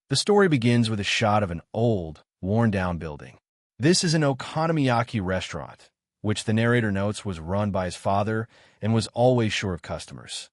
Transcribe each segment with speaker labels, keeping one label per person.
Speaker 1: The story begins with a shot of an old, worn-down building. This is an okonomiyaki restaurant, which the narrator notes was run by his father and was always short of customers.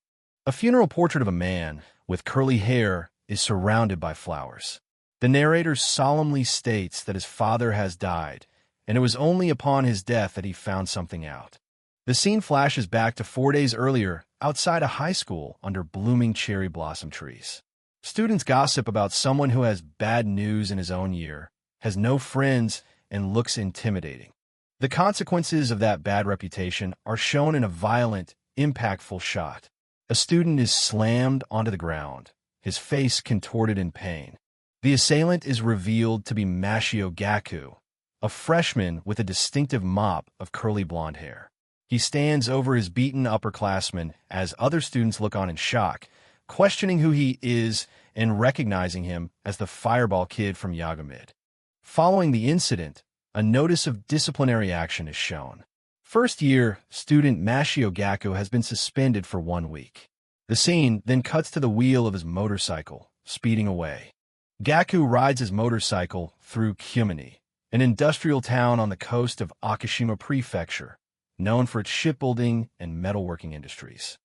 Speaker 1: A funeral portrait of a man with curly hair is surrounded by flowers. The narrator solemnly states that his father has died, and it was only upon his death that he found something out. The scene flashes back to 4 days earlier outside a high school under blooming cherry blossom trees. Students gossip about someone who has bad news in his own year, has no friends, and looks intimidating. The consequences of that bad reputation are shown in a violent, impactful shot. A student is slammed onto the ground, his face contorted in pain. The assailant is revealed to be Mashio Gaku, a freshman with a distinctive mop of curly blonde hair. He stands over his beaten upperclassman as other students look on in shock, questioning who he is and recognizing him as the fireball kid from Yagomid. Following the incident, a notice of disciplinary action is shown. First-year student Mashio Gaku has been suspended for 1 week. The scene then cuts to the wheel of his motorcycle, speeding away. Gaku rides his motorcycle through Kyumani, an industrial town on the coast of Akishima Prefecture, known for its shipbuilding and metalworking industries.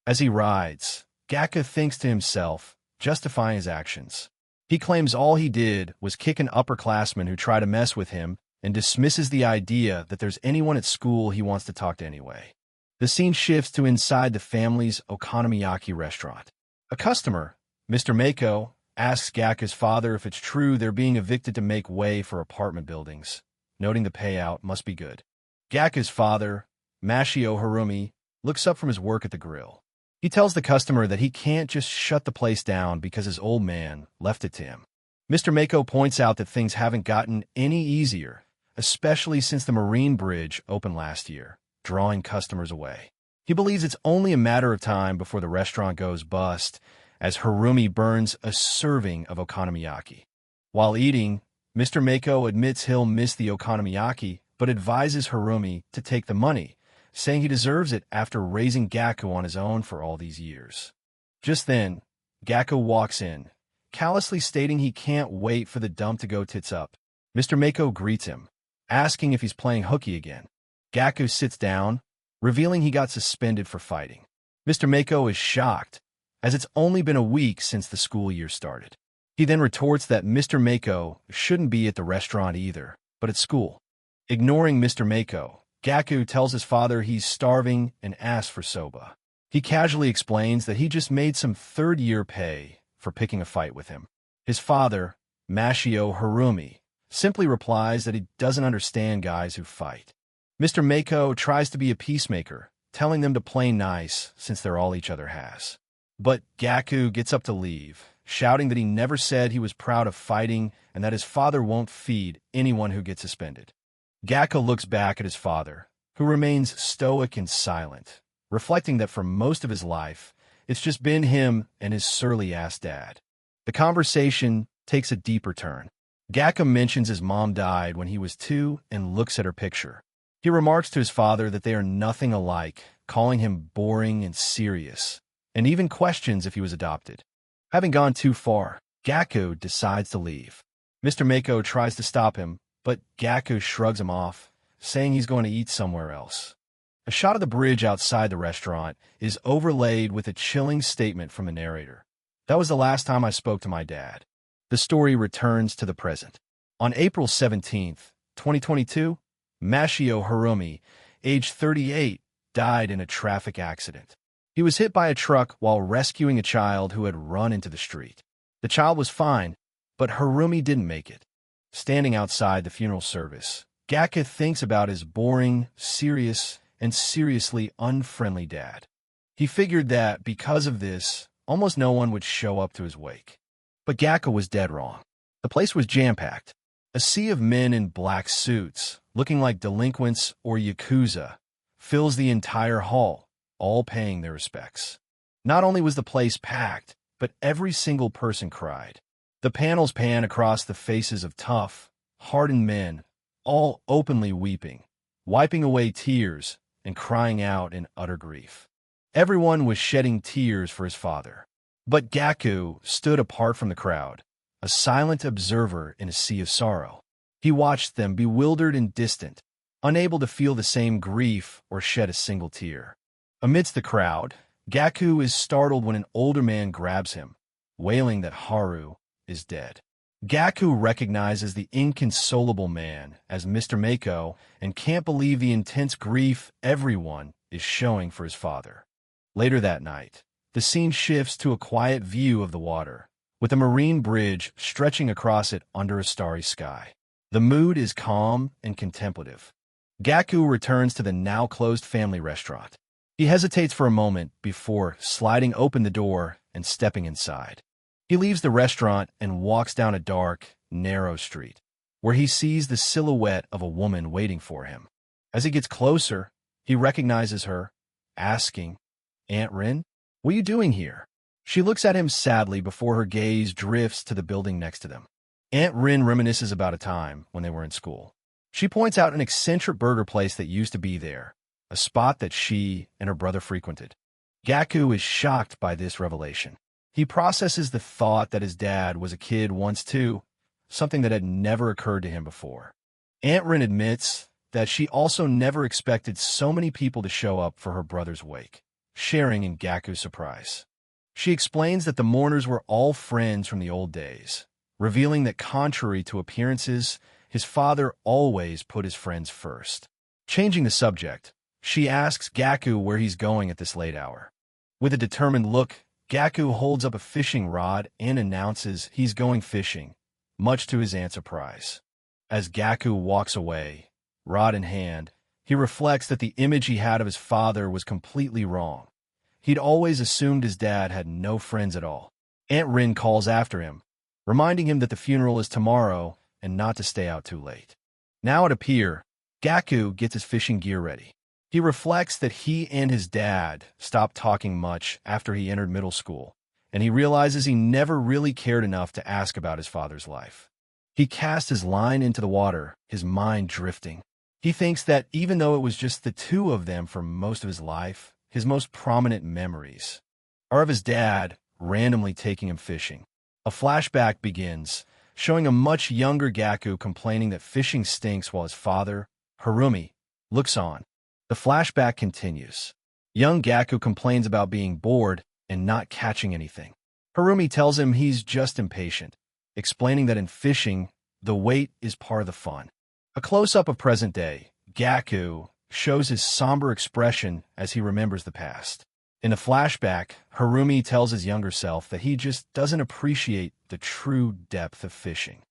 Speaker 1: As he rides, Gaku thinks to himself, justifying his actions. He claims all he did was kick an upperclassman who tried to mess with him and dismisses the idea that there's anyone at school he wants to talk to anyway. The scene shifts to inside the family's okonomiyaki restaurant. A customer, Mr. Mako, asks Gaku's father if it's true they're being evicted to make way for apartment buildings, noting the payout must be good. Gaku's father, Mashio Harumi, looks up from his work at the grill. He tells the customer that he can't just shut the place down because his old man left it to him. Mr. Mako points out that things haven't gotten any easier, especially since the Marine Bridge opened last year, drawing customers away. He believes it's only a matter of time before the restaurant goes bust, as Harumi burns a serving of okonomiyaki. While eating, Mr. Mako admits he'll miss the okonomiyaki, but advises Harumi to take the money, saying he deserves it after raising Gaku on his own for all these years. Just then, Gaku walks in, callously stating he can't wait for the dump to go tits up. Mr. Mako greets him, asking if he's playing hooky again. Gaku sits down, revealing he got suspended for fighting. Mr. Mako is shocked, as it's only been a week since the school year started. He then retorts that Mr. Mako shouldn't be at the restaurant either, but at school. Ignoring Mr. Mako, Gaku tells his father he's starving and asks for soba. He casually explains that he just made some third-year pay for picking a fight with him. His father, Mashio Harumi, simply replies that he doesn't understand guys who fight. Mr. Mako tries to be a peacemaker, telling them to play nice since they're all each other has. But Gaku gets up to leave, shouting that he never said he was proud of fighting and that his father won't feed anyone who gets suspended. Gaku looks back at his father, who remains stoic and silent, reflecting that for most of his life, it's just been him and his surly-ass dad. The conversation takes a deeper turn. Gaku mentions his mom died when he was 2 and looks at her picture. He remarks to his father that they are nothing alike, calling him boring and serious, and even questions if he was adopted. Having gone too far, Gaku decides to leave. Mr. Mako tries to stop him, but Gaku shrugs him off, saying he's going to eat somewhere else. A shot of the bridge outside the restaurant is overlaid with a chilling statement from the narrator. That was the last time I spoke to my dad. The story returns to the present. On April 17th, 2022, Mashio Harumi, age 38, died in a traffic accident. He was hit by a truck while rescuing a child who had run into the street. The child was fine, but Harumi didn't make it. Standing outside the funeral service, Gaku thinks about his boring, serious, and seriously unfriendly dad. He figured that, because of this, almost no one would show up to his wake. But Gaku was dead wrong. The place was jam-packed. A sea of men in black suits, looking like delinquents or yakuza, fills the entire hall, all paying their respects. Not only was the place packed, but every single person cried. The panels pan across the faces of tough, hardened men, all openly weeping, wiping away tears and crying out in utter grief. Everyone was shedding tears for his father. But Gaku stood apart from the crowd, a silent observer in a sea of sorrow. He watched them, bewildered and distant, unable to feel the same grief or shed a single tear. Amidst the crowd, Gaku is startled when an older man grabs him, wailing that Haru is dead. Gaku recognizes the inconsolable man as Mr. Mako and can't believe the intense grief everyone is showing for his father. Later that night, the scene shifts to a quiet view of the water, with a marine bridge stretching across it under a starry sky. The mood is calm and contemplative. Gaku returns to the now-closed family restaurant. He hesitates for a moment before sliding open the door and stepping inside. He leaves the restaurant and walks down a dark, narrow street, where he sees the silhouette of a woman waiting for him. As he gets closer, he recognizes her, asking, "Aunt Rin, what are you doing here?" She looks at him sadly before her gaze drifts to the building next to them. Aunt Rin reminisces about a time when they were in school. She points out an eccentric burger place that used to be there, a spot that she and her brother frequented. Gaku is shocked by this revelation. He processes the thought that his dad was a kid once too, something that had never occurred to him before. Aunt Rin admits that she also never expected so many people to show up for her brother's wake, sharing in Gaku's surprise. She explains that the mourners were all friends from the old days, revealing that contrary to appearances, his father always put his friends first. Changing the subject, she asks Gaku where he's going at this late hour. With a determined look, Gaku holds up a fishing rod and announces he's going fishing, much to his aunt's surprise. As Gaku walks away, rod in hand, he reflects that the image he had of his father was completely wrong. He'd always assumed his dad had no friends at all. Aunt Rin calls after him, reminding him that the funeral is tomorrow and not to stay out too late. Now at a pier, Gaku gets his fishing gear ready. He reflects that he and his dad stopped talking much after he entered middle school, and he realizes he never really cared enough to ask about his father's life. He casts his line into the water, his mind drifting. He thinks that even though it was just the two of them for most of his life, his most prominent memories are of his dad randomly taking him fishing. A flashback begins, showing a much younger Gaku complaining that fishing stinks while his father, Harumi, looks on. The flashback continues. Young Gaku complains about being bored and not catching anything. Harumi tells him he's just impatient, explaining that in fishing, the wait is part of the fun. A close-up of present day, Gaku shows his somber expression as he remembers the past. In the flashback, Harumi tells his younger self that he just doesn't appreciate the true depth of fishing.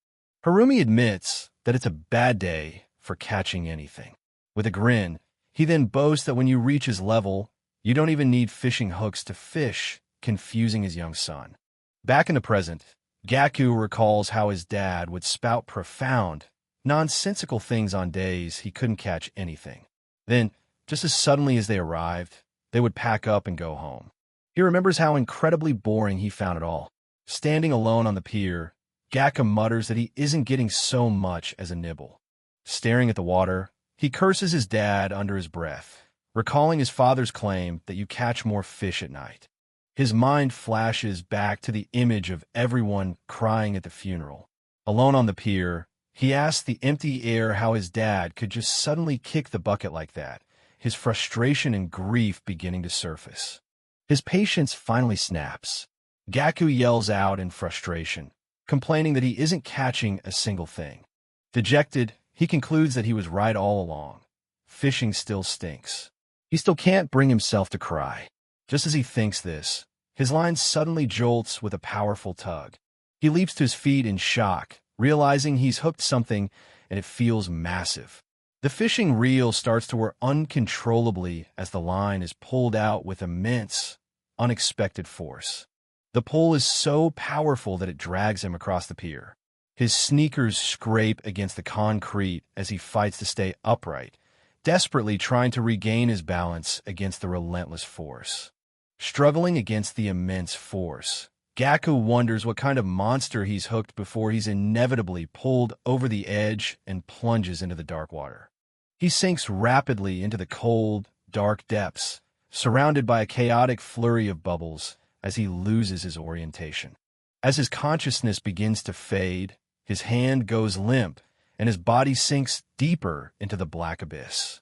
Speaker 1: Harumi admits that it's a bad day for catching anything. With a grin, he then boasts that when you reach his level, you don't even need fishing hooks to fish, confusing his young son. Back in the present, Gaku recalls how his dad would spout profound, nonsensical things on days he couldn't catch anything. Then, just as suddenly as they arrived, they would pack up and go home. He remembers how incredibly boring he found it all. Standing alone on the pier, Gaku mutters that he isn't getting so much as a nibble. Staring at the water, he curses his dad under his breath, recalling his father's claim that you catch more fish at night. His mind flashes back to the image of everyone crying at the funeral. Alone on the pier, he asks the empty air how his dad could just suddenly kick the bucket like that, his frustration and grief beginning to surface. His patience finally snaps. Gaku yells out in frustration, complaining that he isn't catching a single thing. Dejected, he concludes that he was right all along. Fishing still stinks. He still can't bring himself to cry. Just as he thinks this, his line suddenly jolts with a powerful tug. He leaps to his feet in shock, realizing he's hooked something and it feels massive. The fishing reel starts to whir uncontrollably as the line is pulled out with immense, unexpected force. The pull is so powerful that it drags him across the pier. His sneakers scrape against the concrete as he fights to stay upright, desperately trying to regain his balance against the relentless force. Struggling against the immense force, Gaku wonders what kind of monster he's hooked before he's inevitably pulled over the edge and plunges into the dark water. He sinks rapidly into the cold, dark depths, surrounded by a chaotic flurry of bubbles as he loses his orientation. As his consciousness begins to fade, his hand goes limp, and his body sinks deeper into the black abyss.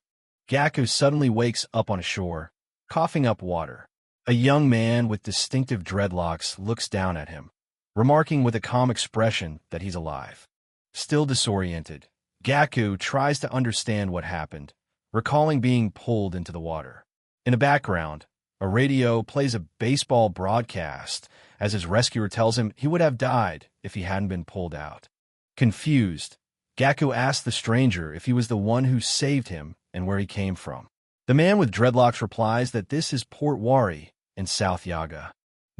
Speaker 1: Gaku suddenly wakes up on a shore, coughing up water. A young man with distinctive dreadlocks looks down at him, remarking with a calm expression that he's alive. Still disoriented, Gaku tries to understand what happened, recalling being pulled into the water. In the background, a radio plays a baseball broadcast as his rescuer tells him he would have died if he hadn't been pulled out. Confused, Gaku asks the stranger if he was the one who saved him and where he came from. The man with dreadlocks replies that this is Port Wari in South Yaga.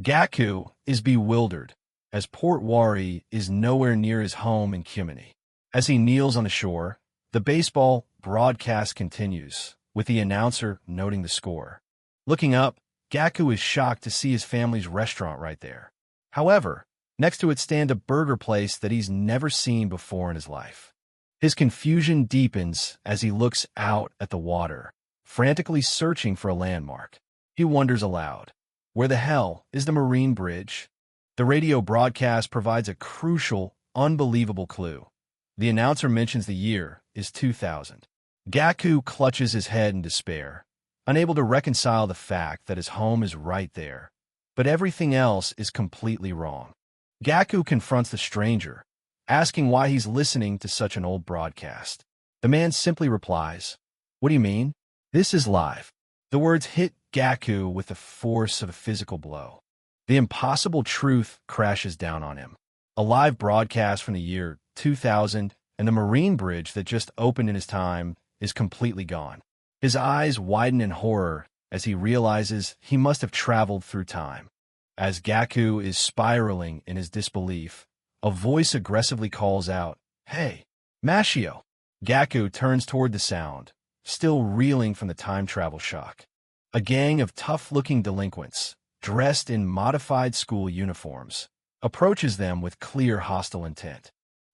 Speaker 1: Gaku is bewildered, as Port Wari is nowhere near his home in Kumini. As he kneels on the shore, the baseball broadcast continues, with the announcer noting the score. Looking up, Gaku is shocked to see his family's restaurant right there. However, next to it stands a burger place that he's never seen before in his life. His confusion deepens as he looks out at the water, frantically searching for a landmark. He wonders aloud, where the hell is the marine bridge? The radio broadcast provides a crucial, unbelievable clue. The announcer mentions the year is 2000. Gaku clutches his head in despair, unable to reconcile the fact that his home is right there, but everything else is completely wrong. Gaku confronts the stranger, asking why he's listening to such an old broadcast. The man simply replies, "What do you mean? This is live." The words hit Gaku with the force of a physical blow. The impossible truth crashes down on him. A live broadcast from the year 2000, and the marine bridge that just opened in his time is completely gone. His eyes widen in horror as he realizes he must have traveled through time. As Gaku is spiraling in his disbelief, a voice aggressively calls out, "Hey, Mashio!" Gaku turns toward the sound, still reeling from the time travel shock. A gang of tough-looking delinquents, dressed in modified school uniforms, approaches them with clear hostile intent.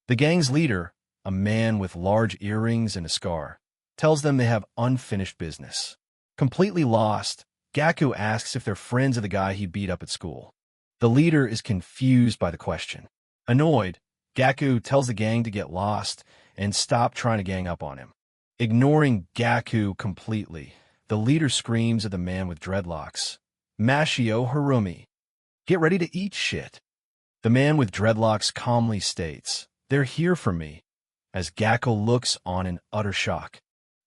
Speaker 1: The gang's leader, a man with large earrings and a scar, tells them they have unfinished business. Completely lost, Gaku asks if they're friends of the guy he beat up at school. The leader is confused by the question. Annoyed, Gaku tells the gang to get lost and stop trying to gang up on him. Ignoring Gaku completely, the leader screams at the man with dreadlocks, "Mashio Harumi, get ready to eat shit." The man with dreadlocks calmly states, "They're here for me," as Gaku looks on in utter shock.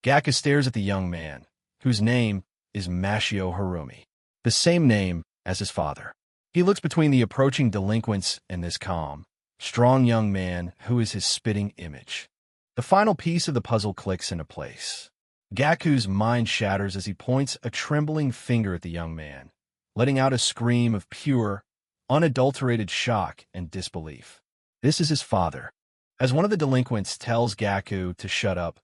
Speaker 1: Gaku stares at the young man, whose name is Mashio Harumi, the same name as his father. He looks between the approaching delinquents and this calm, strong young man who is his spitting image. The final piece of the puzzle clicks into place. Gaku's mind shatters as he points a trembling finger at the young man, letting out a scream of pure, unadulterated shock and disbelief. This is his father. As one of the delinquents tells Gaku to shut up,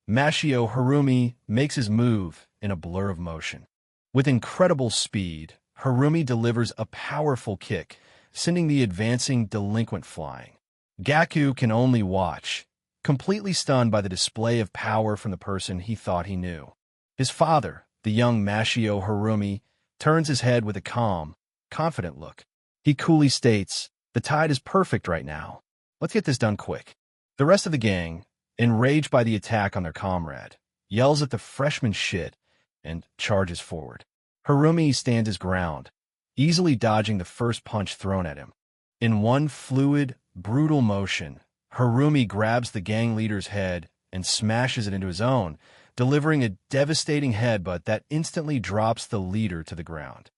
Speaker 1: Mashio Harumi makes his move in a blur of motion. With incredible speed, Harumi delivers a powerful kick, sending the advancing delinquent flying. Gaku can only watch, completely stunned by the display of power from the person he thought he knew. His father, the young Mashio Harumi, turns his head with a calm, confident look. He coolly states, "The tide is perfect right now. Let's get this done quick." The rest of the gang, enraged by the attack on their comrade, yells at the freshman shit and charges forward. Harumi stands his ground, easily dodging the first punch thrown at him. In one fluid, brutal motion, Harumi grabs the gang leader's head and smashes it into his own, delivering a devastating headbutt that instantly drops the leader to the ground.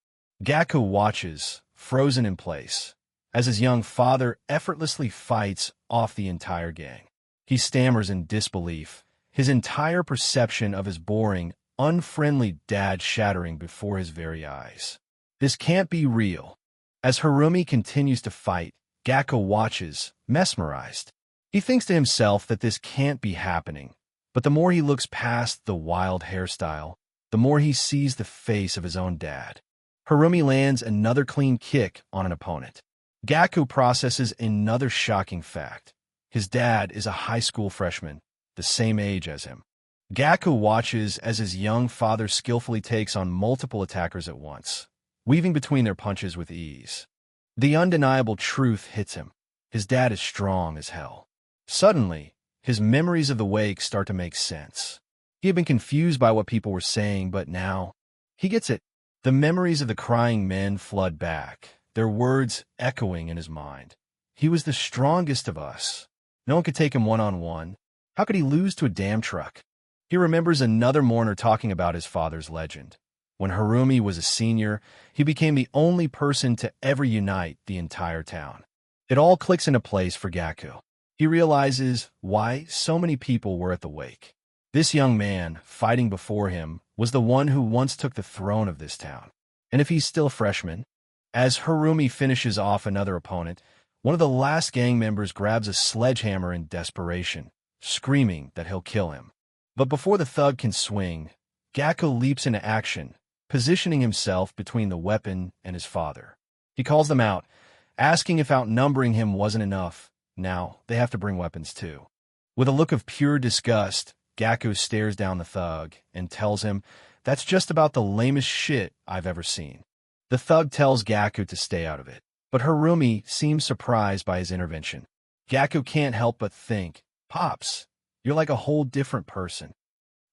Speaker 1: Gaku watches, frozen in place, as his young father effortlessly fights off the entire gang. He stammers in disbelief, his entire perception of his boring, unfriendly dad shattering before his very eyes. This can't be real. As Harumi continues to fight, Gaku watches, mesmerized. He thinks to himself that this can't be happening, but the more he looks past the wild hairstyle, the more he sees the face of his own dad. Harumi lands another clean kick on an opponent. Gaku processes another shocking fact. His dad is a high school freshman, the same age as him. Gaku watches as his young father skillfully takes on multiple attackers at once, weaving between their punches with ease. The undeniable truth hits him. His dad is strong as hell. Suddenly, his memories of the wake start to make sense. He had been confused by what people were saying, but now he gets it. The memories of the crying men flood back, their words echoing in his mind. He was the strongest of us. No one could take him one-on-one. How could he lose to a damn truck? He remembers another mourner talking about his father's legend. When Harumi was a senior, he became the only person to ever unite the entire town. It all clicks into place for Gaku. He realizes why so many people were at the wake. This young man, fighting before him, was the one who once took the throne of this town. And if he's still a freshman? As Harumi finishes off another opponent, one of the last gang members grabs a sledgehammer in desperation, screaming that he'll kill him. But before the thug can swing, Gaku leaps into action, positioning himself between the weapon and his father. He calls them out, asking if outnumbering him wasn't enough. Now, they have to bring weapons too. With a look of pure disgust, Gaku stares down the thug and tells him, "That's just about the lamest shit I've ever seen." The thug tells Gaku to stay out of it, but Harumi seems surprised by his intervention. Gaku can't help but think, "Pops, you're like a whole different person."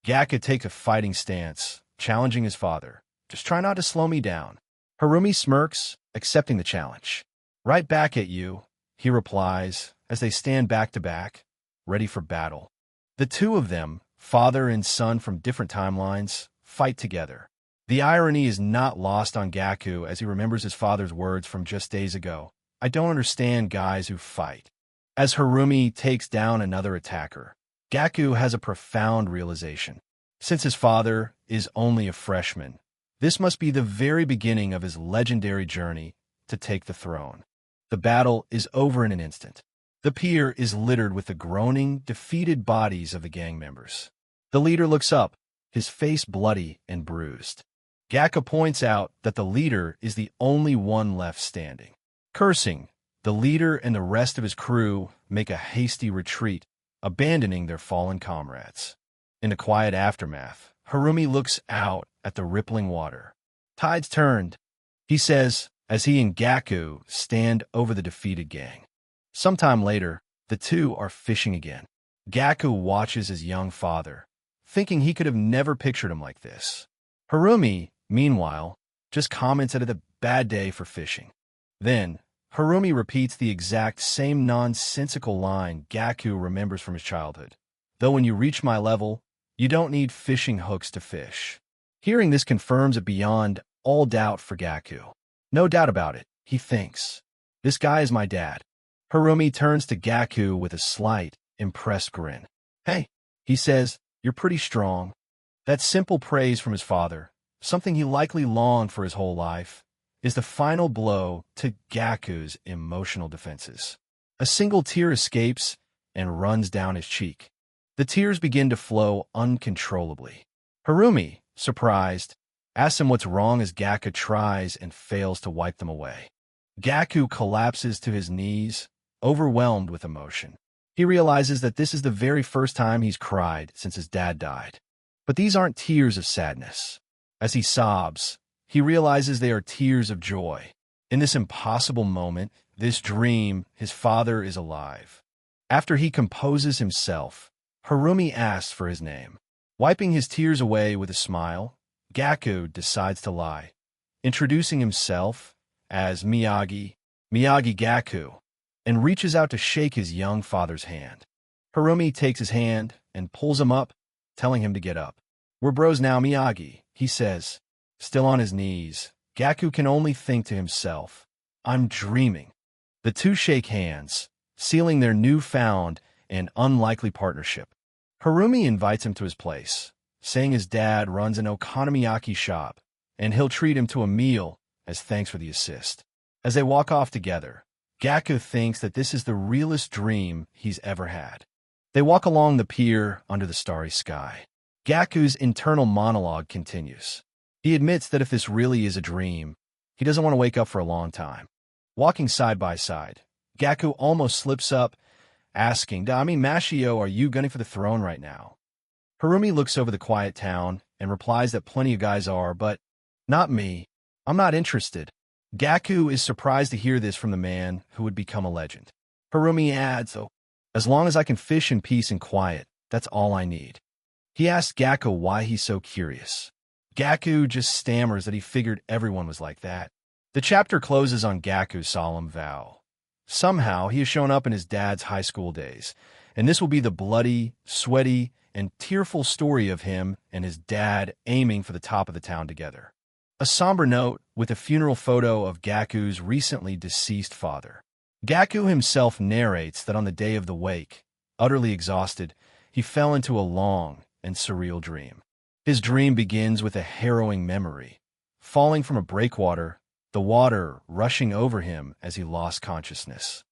Speaker 1: Gaku takes a fighting stance, challenging his father. "Just try not to slow me down." Harumi smirks, accepting the challenge. "Right back at you," he replies, as they stand back to back, ready for battle. The two of them, father and son from different timelines, fight together. The irony is not lost on Gaku as he remembers his father's words from just days ago. "I don't understand guys who fight." As Harumi takes down another attacker, Gaku has a profound realization. Since his father is only a freshman, this must be the very beginning of his legendary journey to take the throne. The battle is over in an instant. The pier is littered with the groaning, defeated bodies of the gang members. The leader looks up, his face bloody and bruised. Gaku points out that the leader is the only one left standing. Cursing, the leader and the rest of his crew make a hasty retreat, abandoning their fallen comrades. In the quiet aftermath, Harumi looks out at the rippling water. "Tide's turned," he says, as he and Gaku stand over the defeated gang. Sometime later, the two are fishing again. Gaku watches his young father, thinking he could have never pictured him like this. Harumi, meanwhile, just comments at a bad day for fishing. Then, Harumi repeats the exact same nonsensical line Gaku remembers from his childhood. "Though when you reach my level, you don't need fishing hooks to fish." Hearing this confirms it beyond all doubt for Gaku. No doubt about it, he thinks. "This guy is my dad." Harumi turns to Gaku with a slight, impressed grin. "Hey," he says, "you're pretty strong." That simple praise from his father, something he likely longed for his whole life, is the final blow to Gaku's emotional defenses. A single tear escapes and runs down his cheek. The tears begin to flow uncontrollably. Harumi, surprised, asks him what's wrong as Gaku tries and fails to wipe them away. Gaku collapses to his knees, overwhelmed with emotion. He realizes that this is the very first time he's cried since his dad died. But these aren't tears of sadness. As he sobs, he realizes they are tears of joy. In this impossible moment, this dream, his father is alive. After he composes himself, Harumi asks for his name. Wiping his tears away with a smile, Gaku decides to lie, introducing himself as Miyagi Gaku, and reaches out to shake his young father's hand. Harumi takes his hand and pulls him up, telling him to get up. "We're bros now, Miyagi," he says. Still on his knees, Gaku can only think to himself, "I'm dreaming." The two shake hands, sealing their newfound and unlikely partnership. Harumi invites him to his place, saying his dad runs an okonomiyaki shop, and he'll treat him to a meal as thanks for the assist. As they walk off together, Gaku thinks that this is the realest dream he's ever had. They walk along the pier under the starry sky. Gaku's internal monologue continues. He admits that if this really is a dream, he doesn't want to wake up for a long time. Walking side by side, Gaku almost slips up, asking, "Dami Mashio, are you gunning for the throne right now?" Harumi looks over the quiet town and replies that plenty of guys are, but not me. I'm not interested. Gaku is surprised to hear this from the man who would become a legend. Harumi adds, "Oh, as long as I can fish in peace and quiet, that's all I need." He asks Gaku why he's so curious. Gaku just stammers that he figured everyone was like that. The chapter closes on Gaku's solemn vow. Somehow, he has shown up in his dad's high school days, and this will be the bloody, sweaty, and tearful story of him and his dad aiming for the top of the town together. A somber note with a funeral photo of Gaku's recently deceased father. Gaku himself narrates that on the day of the wake, utterly exhausted, he fell into a long and surreal dream. His dream begins with a harrowing memory, falling from a breakwater, the water rushing over him as he lost consciousness.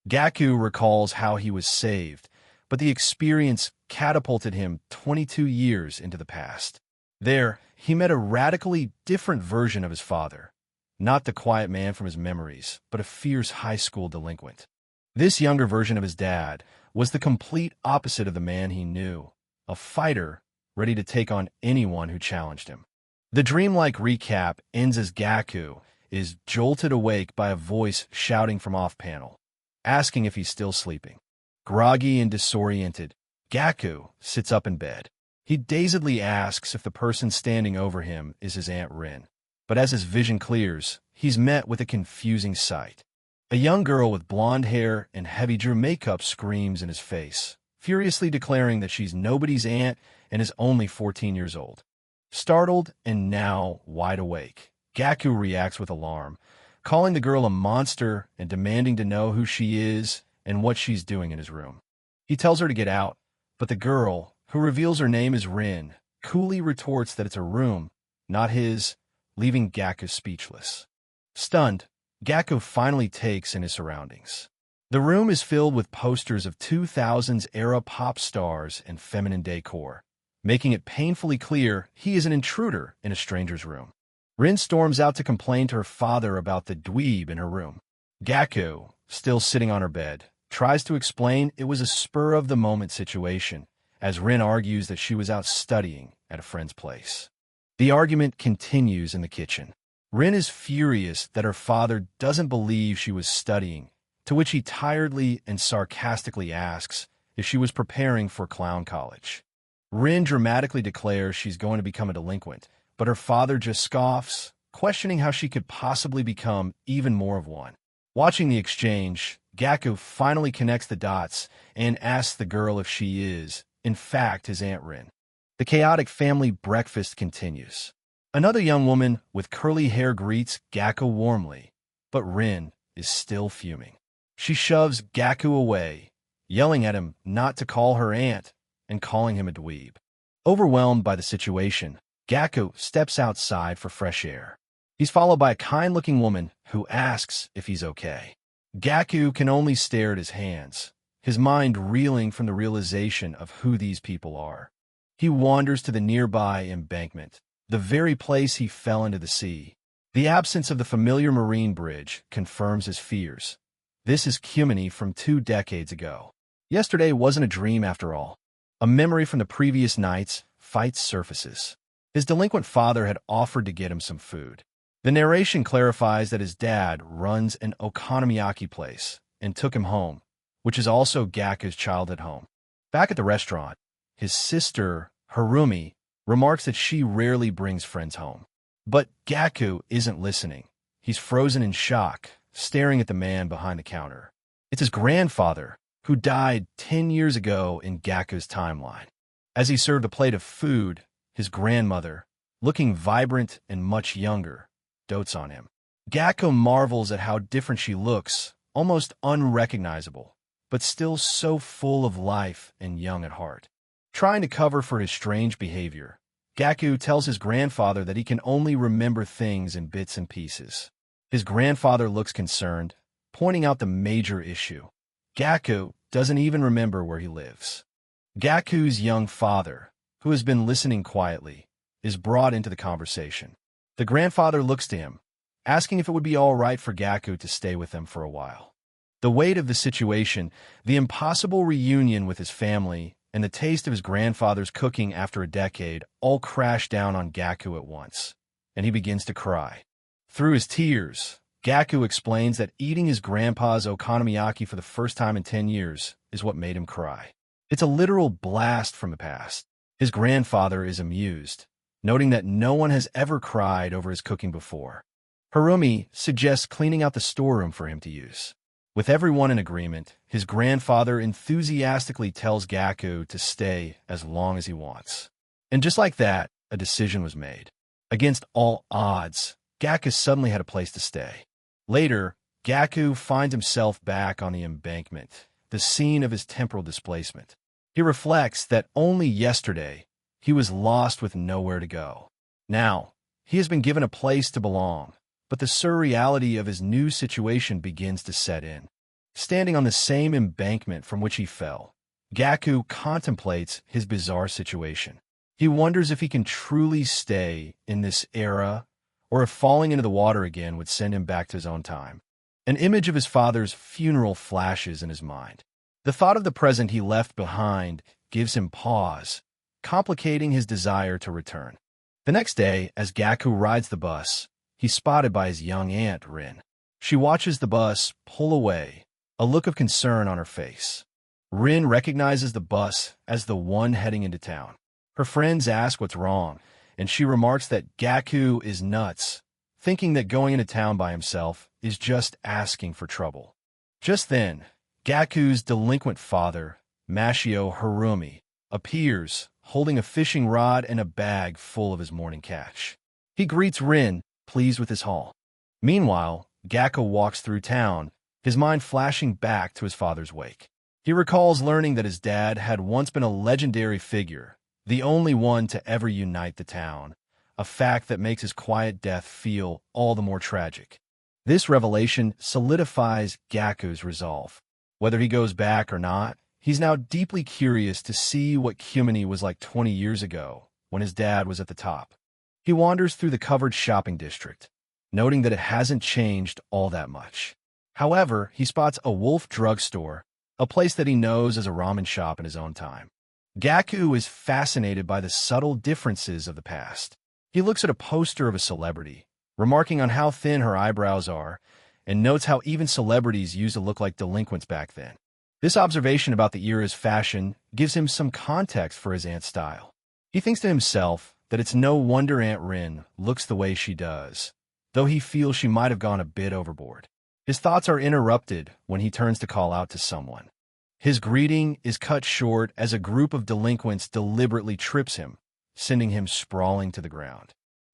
Speaker 1: Gaku recalls how he was saved, but the experience catapulted him 22 years into the past. There, he met a radically different version of his father, not the quiet man from his memories, but a fierce high school delinquent. This younger version of his dad was the complete opposite of the man he knew, a fighter ready to take on anyone who challenged him. The dreamlike recap ends as Gaku is jolted awake by a voice shouting from off-panel, asking if he's still sleeping. Groggy and disoriented, Gaku sits up in bed. He dazedly asks if the person standing over him is his Aunt Rin. But as his vision clears, he's met with a confusing sight. A young girl with blonde hair and heavy drew makeup screams in his face, furiously declaring that she's nobody's aunt and is only 14 years old. Startled and now wide awake, Gaku reacts with alarm, calling the girl a monster and demanding to know who she is and what she's doing in his room. He tells her to get out, but the girl, who reveals her name as Rin, coolly retorts that it's a room, not his, leaving Gaku speechless. Stunned, Gaku finally takes in his surroundings. The room is filled with posters of 2000s-era pop stars and feminine decor, making it painfully clear he is an intruder in a stranger's room. Rin storms out to complain to her father about the dweeb in her room. Gaku, still sitting on her bed, tries to explain it was a spur-of-the-moment situation, as Rin argues that she was out studying at a friend's place. The argument continues in the kitchen. Rin is furious that her father doesn't believe she was studying, to which he tiredly and sarcastically asks if she was preparing for clown college. Rin dramatically declares she's going to become a delinquent, but her father just scoffs, questioning how she could possibly become even more of one. Watching the exchange, Gaku finally connects the dots and asks the girl if she is, in fact, his Aunt Rin. The chaotic family breakfast continues. Another young woman with curly hair greets Gaku warmly, but Rin is still fuming. She shoves Gaku away, yelling at him not to call her aunt and calling him a dweeb. Overwhelmed by the situation, Gaku steps outside for fresh air. He's followed by a kind-looking woman who asks if he's okay. Gaku can only stare at his hands, his mind reeling from the realization of who these people are. He wanders to the nearby embankment, the very place he fell into the sea. The absence of the familiar marine bridge confirms his fears. This is Kumini from 2 decades ago. Yesterday wasn't a dream after all. A memory from the previous night's fight surfaces. His delinquent father had offered to get him some food. The narration clarifies that his dad runs an okonomiyaki place and took him home, which is also Gaku's childhood home. Back at the restaurant, his sister, Harumi, remarks that she rarely brings friends home. But Gaku isn't listening. He's frozen in shock, staring at the man behind the counter. It's his grandfather, who died 10 years ago in Gaku's timeline. As he served a plate of food, his grandmother, looking vibrant and much younger, dotes on him. Gaku marvels at how different she looks, almost unrecognizable, but still so full of life and young at heart. Trying to cover for his strange behavior, Gaku tells his grandfather that he can only remember things in bits and pieces. His grandfather looks concerned, pointing out the major issue. Gaku doesn't even remember where he lives. Gaku's young father, who has been listening quietly, is brought into the conversation. The grandfather looks to him, asking if it would be all right for Gaku to stay with them for a while. The weight of the situation, the impossible reunion with his family, and the taste of his grandfather's cooking after a decade all crash down on Gaku at once, and he begins to cry. Through his tears, Gaku explains that eating his grandpa's okonomiyaki for the first time in 10 years is what made him cry. It's a literal blast from the past. His grandfather is amused, noting that no one has ever cried over his cooking before. Harumi suggests cleaning out the storeroom for him to use. With everyone in agreement, his grandfather enthusiastically tells Gaku to stay as long as he wants. And just like that, a decision was made. Against all odds, Gaku suddenly had a place to stay. Later, Gaku finds himself back on the embankment, the scene of his temporal displacement. He reflects that only yesterday he was lost with nowhere to go. Now, he has been given a place to belong, but the surreality of his new situation begins to set in. Standing on the same embankment from which he fell, Gaku contemplates his bizarre situation. He wonders if he can truly stay in this era, or if falling into the water again would send him back to his own time. An image of his father's funeral flashes in his mind. The thought of the present he left behind gives him pause, complicating his desire to return. The next day, as Gaku rides the bus, he's spotted by his young aunt, Rin. She watches the bus pull away, a look of concern on her face. Rin recognizes the bus as the one heading into town. Her friends ask what's wrong, and she remarks that Gaku is nuts, thinking that going into town by himself is just asking for trouble. Just then, Gaku's delinquent father, Mashio Harumi, appears, holding a fishing rod and a bag full of his morning catch. He greets Rin, pleased with his haul. Meanwhile, Gaku walks through town, his mind flashing back to his father's wake. He recalls learning that his dad had once been a legendary figure, the only one to ever unite the town, a fact that makes his quiet death feel all the more tragic. This revelation solidifies Gaku's resolve. Whether he goes back or not, he's now deeply curious to see what Kyumani was like 20 years ago, when his dad was at the top. He wanders through the covered shopping district, noting that it hasn't changed all that much. However, he spots a Wolf drugstore, a place that he knows as a ramen shop in his own time. Gaku is fascinated by the subtle differences of the past. He looks at a poster of a celebrity, remarking on how thin her eyebrows are, and notes how even celebrities used to look like delinquents back then. This observation about the era's fashion gives him some context for his aunt's style. He thinks to himself that it's no wonder Aunt Rin looks the way she does, though he feels she might have gone a bit overboard. His thoughts are interrupted when he turns to call out to someone. His greeting is cut short as a group of delinquents deliberately trips him, sending him sprawling to the ground.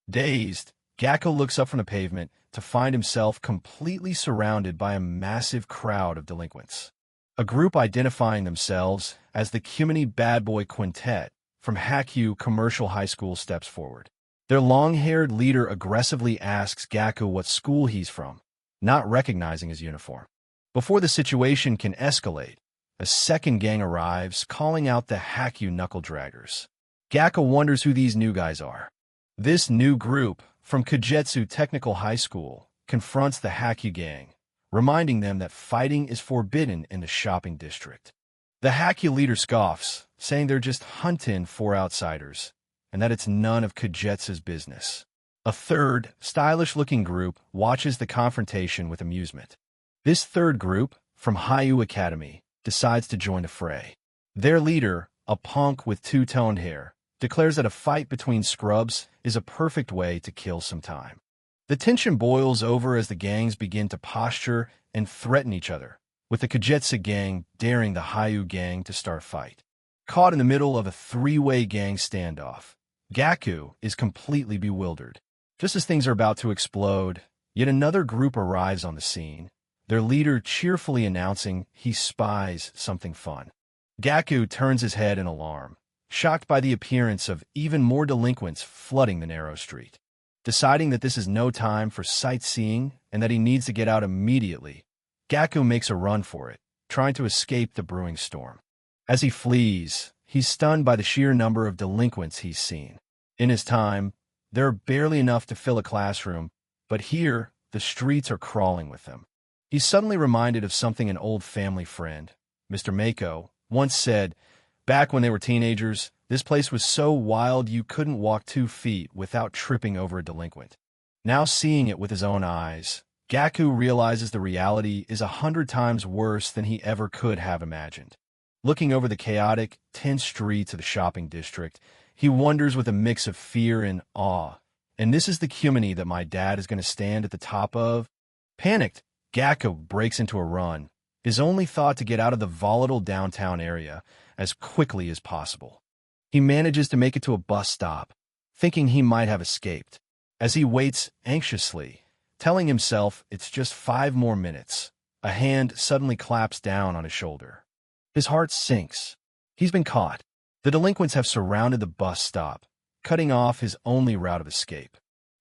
Speaker 1: Dazed, Gaku looks up from the pavement to find himself completely surrounded by a massive crowd of delinquents. A group identifying themselves as the Kyumani Bad Boy Quintet from Hakyu Commercial High School steps forward. Their long-haired leader aggressively asks Gaku what school he's from, not recognizing his uniform. Before the situation can escalate, a second gang arrives, calling out the Hakyu knuckle-draggers. Gaku wonders who these new guys are. This new group, from Kagetsu Technical High School, confronts the Hakyu gang, reminding them that fighting is forbidden in the shopping district. The Hakyu leader scoffs, saying they're just hunting for outsiders, and that it's none of Kagetsu's business. A third, stylish-looking group watches the confrontation with amusement. This third group, from Hayu Academy, decides to join the fray. Their leader, a punk with two-toned hair, declares that a fight between scrubs is a perfect way to kill some time. The tension boils over as the gangs begin to posture and threaten each other, with the Kagetsu gang daring the Hayu gang to start a fight. Caught in the middle of a three-way gang standoff, Gaku is completely bewildered. Just as things are about to explode, yet another group arrives on the scene, their leader cheerfully announcing he spies something fun. Gaku turns his head in alarm, shocked by the appearance of even more delinquents flooding the narrow street. Deciding that this is no time for sightseeing and that he needs to get out immediately, Gaku makes a run for it, trying to escape the brewing storm. As he flees, he's stunned by the sheer number of delinquents he's seen. In his time, there are barely enough to fill a classroom, but here, the streets are crawling with them. He's suddenly reminded of something an old family friend, Mr. Mako, once said. Back when they were teenagers, this place was so wild you couldn't walk 2 feet without tripping over a delinquent. Now seeing it with his own eyes, Gaku realizes the reality is 100 times worse than he ever could have imagined. Looking over the chaotic, tense streets of the shopping district, he wonders with a mix of fear and awe. And this is the community that my dad is going to stand at the top of? Panicked, Gaku breaks into a run, his only thought to get out of the volatile downtown area as quickly as possible. He manages to make it to a bus stop, thinking he might have escaped. As he waits anxiously, telling himself it's just 5 more minutes, a hand suddenly claps down on his shoulder. His heart sinks. He's been caught. The delinquents have surrounded the bus stop, cutting off his only route of escape.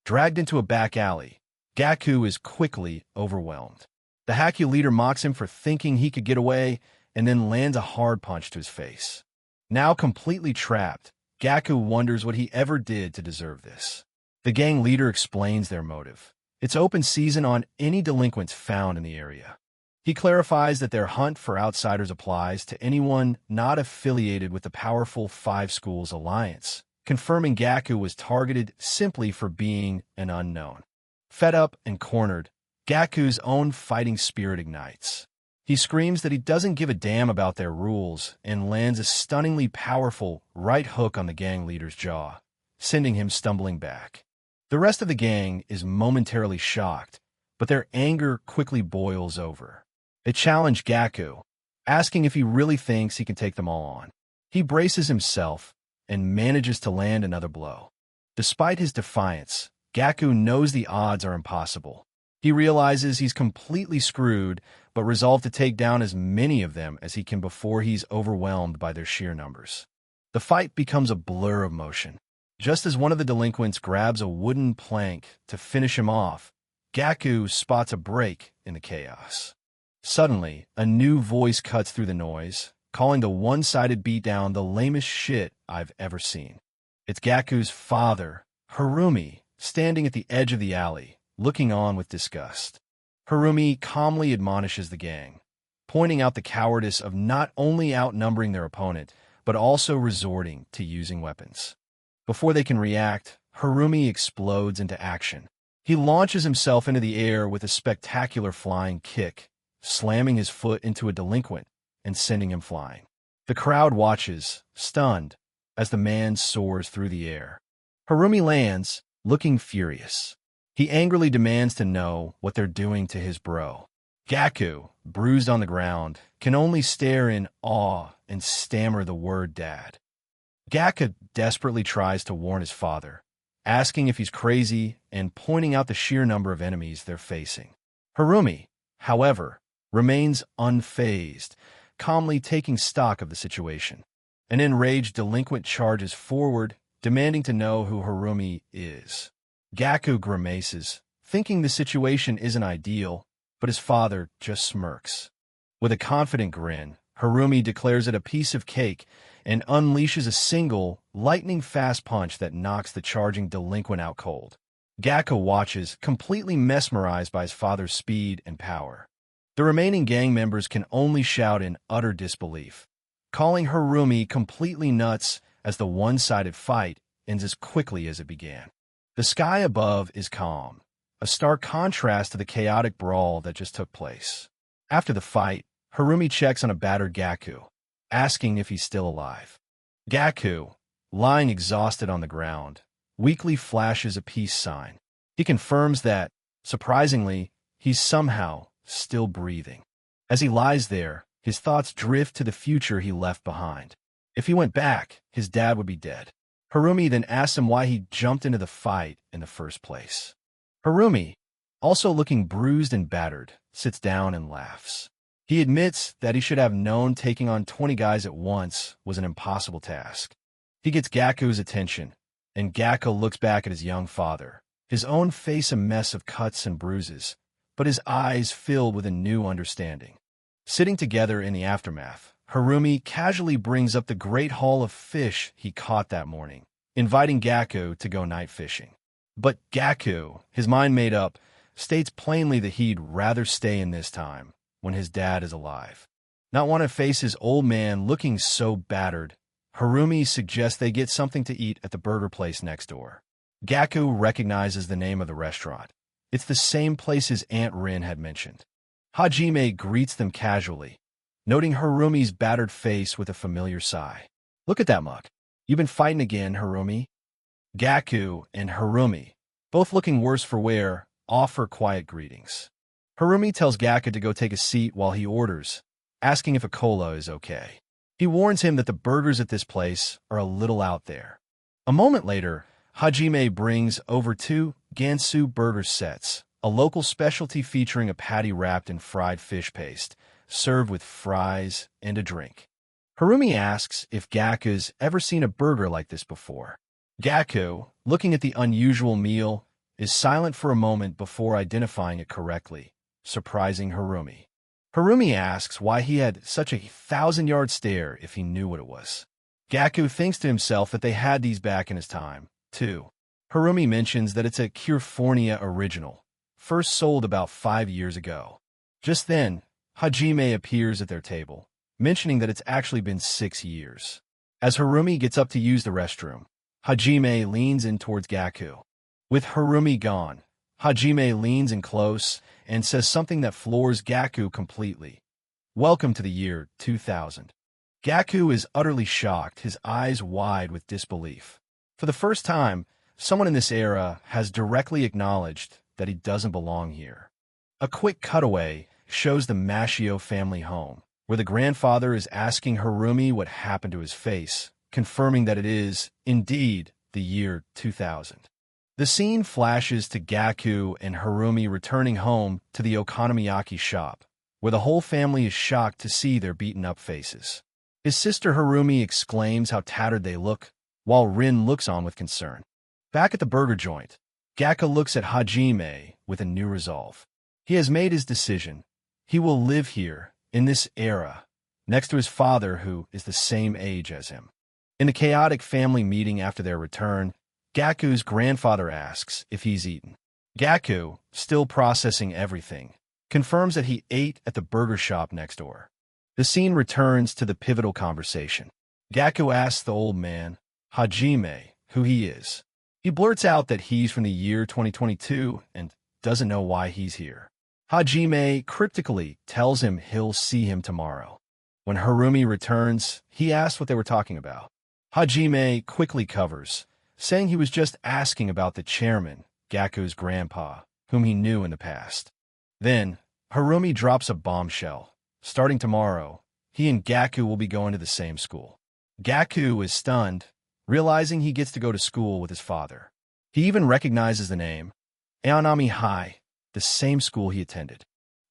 Speaker 1: Dragged into a back alley, Gaku is quickly overwhelmed. The Haku leader mocks him for thinking he could get away and then lands a hard punch to his face. Now completely trapped, Gaku wonders what he ever did to deserve this. The gang leader explains their motive. It's open season on any delinquents found in the area. He clarifies that their hunt for outsiders applies to anyone not affiliated with the powerful Five Schools Alliance, confirming Gaku was targeted simply for being an unknown. Fed up and cornered, Gaku's own fighting spirit ignites. He screams that he doesn't give a damn about their rules and lands a stunningly powerful right hook on the gang leader's jaw, sending him stumbling back. The rest of the gang is momentarily shocked, but their anger quickly boils over. They challenge Gaku, asking if he really thinks he can take them all on. He braces himself and manages to land another blow. Despite his defiance, Gaku knows the odds are impossible. He realizes he's completely screwed, but resolved to take down as many of them as he can before he's overwhelmed by their sheer numbers. The fight becomes a blur of motion. Just as one of the delinquents grabs a wooden plank to finish him off, Gaku spots a break in the chaos. Suddenly, a new voice cuts through the noise, calling the one-sided beatdown the lamest shit I've ever seen. It's Gaku's father, Harumi, standing at the edge of the alley, looking on with disgust. Harumi calmly admonishes the gang, pointing out the cowardice of not only outnumbering their opponent, but also resorting to using weapons. Before they can react, Harumi explodes into action. He launches himself into the air with a spectacular flying kick, slamming his foot into a delinquent and sending him flying. The crowd watches, stunned, as the man soars through the air. Harumi lands, looking furious. He angrily demands to know what they're doing to his bro. Gaku, bruised on the ground, can only stare in awe and stammer the word dad. Gaku desperately tries to warn his father, asking if he's crazy and pointing out the sheer number of enemies they're facing. Harumi, however, remains unfazed, calmly taking stock of the situation. An enraged delinquent charges forward, demanding to know who Harumi is. Gaku grimaces, thinking the situation isn't ideal, but his father just smirks. With a confident grin, Harumi declares it a piece of cake and unleashes a single, lightning-fast punch that knocks the charging delinquent out cold. Gaku watches, completely mesmerized by his father's speed and power. The remaining gang members can only shout in utter disbelief, calling Harumi completely nuts as the one-sided fight ends as quickly as it began. The sky above is calm, a stark contrast to the chaotic brawl that just took place. After the fight, Harumi checks on a battered Gaku, asking if he's still alive. Gaku, lying exhausted on the ground, weakly flashes a peace sign. He confirms that, surprisingly, he's somehow still breathing. As he lies there, his thoughts drift to the future he left behind. If he went back, his dad would be dead. Harumi then asks him why he jumped into the fight in the first place. Harumi, also looking bruised and battered, sits down and laughs. He admits that he should have known taking on 20 guys at once was an impossible task. He gets Gaku's attention, and Gaku looks back at his young father, his own face a mess of cuts and bruises, but his eyes filled with a new understanding. Sitting together in the aftermath, Harumi casually brings up the great haul of fish he caught that morning, inviting Gaku to go night fishing. But Gaku, his mind made up, states plainly that he'd rather stay in this time, when his dad is alive. Not want to face his old man looking so battered, Harumi suggests they get something to eat at the burger place next door. Gaku recognizes the name of the restaurant, It's the same place his Aunt Rin had mentioned. Hajime greets them casually, noting Harumi's battered face with a familiar sigh. Look at that mug. You've been fighting again, Harumi. Gaku and Harumi, both looking worse for wear, offer quiet greetings. Harumi tells Gaku to go take a seat while he orders, asking if a cola is okay. He warns him that the burgers at this place are a little out there. A moment later, Hajime brings over 2 Gansu burger sets, a local specialty featuring a patty wrapped in fried fish paste, served with fries and a drink. Harumi asks if Gaku's ever seen a burger like this before. Gaku, looking at the unusual meal, is silent for a moment before identifying it correctly, surprising Harumi. Harumi asks why he had such a 1,000-yard stare if he knew what it was. Gaku thinks to himself that they had these back in his time, too. Harumi mentions that it's a California original, first sold about 5 years ago. Just then, Hajime appears at their table, mentioning that it's actually been 6 years. As Harumi gets up to use the restroom, Hajime leans in towards Gaku. With Harumi gone, Hajime leans in close and says something that floors Gaku completely. Welcome to the year 2000. Gaku is utterly shocked, his eyes wide with disbelief. For the first time, someone in this era has directly acknowledged that he doesn't belong here. A quick cutaway shows the Mashio family home, where the grandfather is asking Harumi what happened to his face, confirming that it is, indeed, the year 2000. The scene flashes to Gaku and Harumi returning home to the okonomiyaki shop, where the whole family is shocked to see their beaten-up faces. His sister Harumi exclaims how tattered they look, while Rin looks on with concern. Back at the burger joint, Gaku looks at Hajime with a new resolve. He has made his decision. He will live here, in this era, next to his father who is the same age as him. In a chaotic family meeting after their return, Gaku's grandfather asks if he's eaten. Gaku, still processing everything, confirms that he ate at the burger shop next door. The scene returns to the pivotal conversation. Gaku asks the old man, Hajime, who he is. He blurts out that he's from the year 2022 and doesn't know why he's here. Hajime cryptically tells him he'll see him tomorrow. When Harumi returns, he asks what they were talking about. Hajime quickly covers, saying he was just asking about the chairman, Gaku's grandpa, whom he knew in the past. Then, Harumi drops a bombshell. Starting tomorrow, he and Gaku will be going to the same school. Gaku is stunned, realizing he gets to go to school with his father. He even recognizes the name, Aonami High, the same school he attended.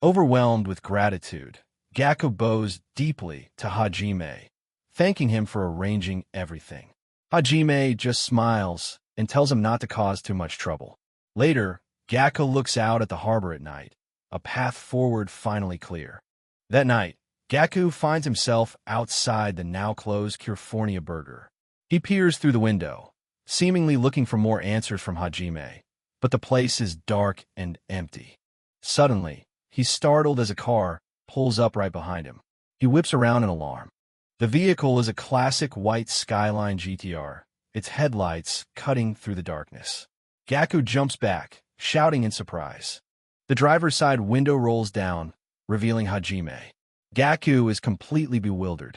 Speaker 1: Overwhelmed with gratitude, Gaku bows deeply to Hajime, thanking him for arranging everything. Hajime just smiles and tells him not to cause too much trouble. Later, Gaku looks out at the harbor at night, a path forward finally clear. That night, Gaku finds himself outside the now-closed California burger. He peers through the window, seemingly looking for more answers from Hajime, but the place is dark and empty. Suddenly, he's startled as a car pulls up right behind him. He whips around in alarm. The vehicle is a classic white Skyline GTR, its headlights cutting through the darkness. Gaku jumps back, shouting in surprise. The driver's side window rolls down, revealing Hajime. Gaku is completely bewildered.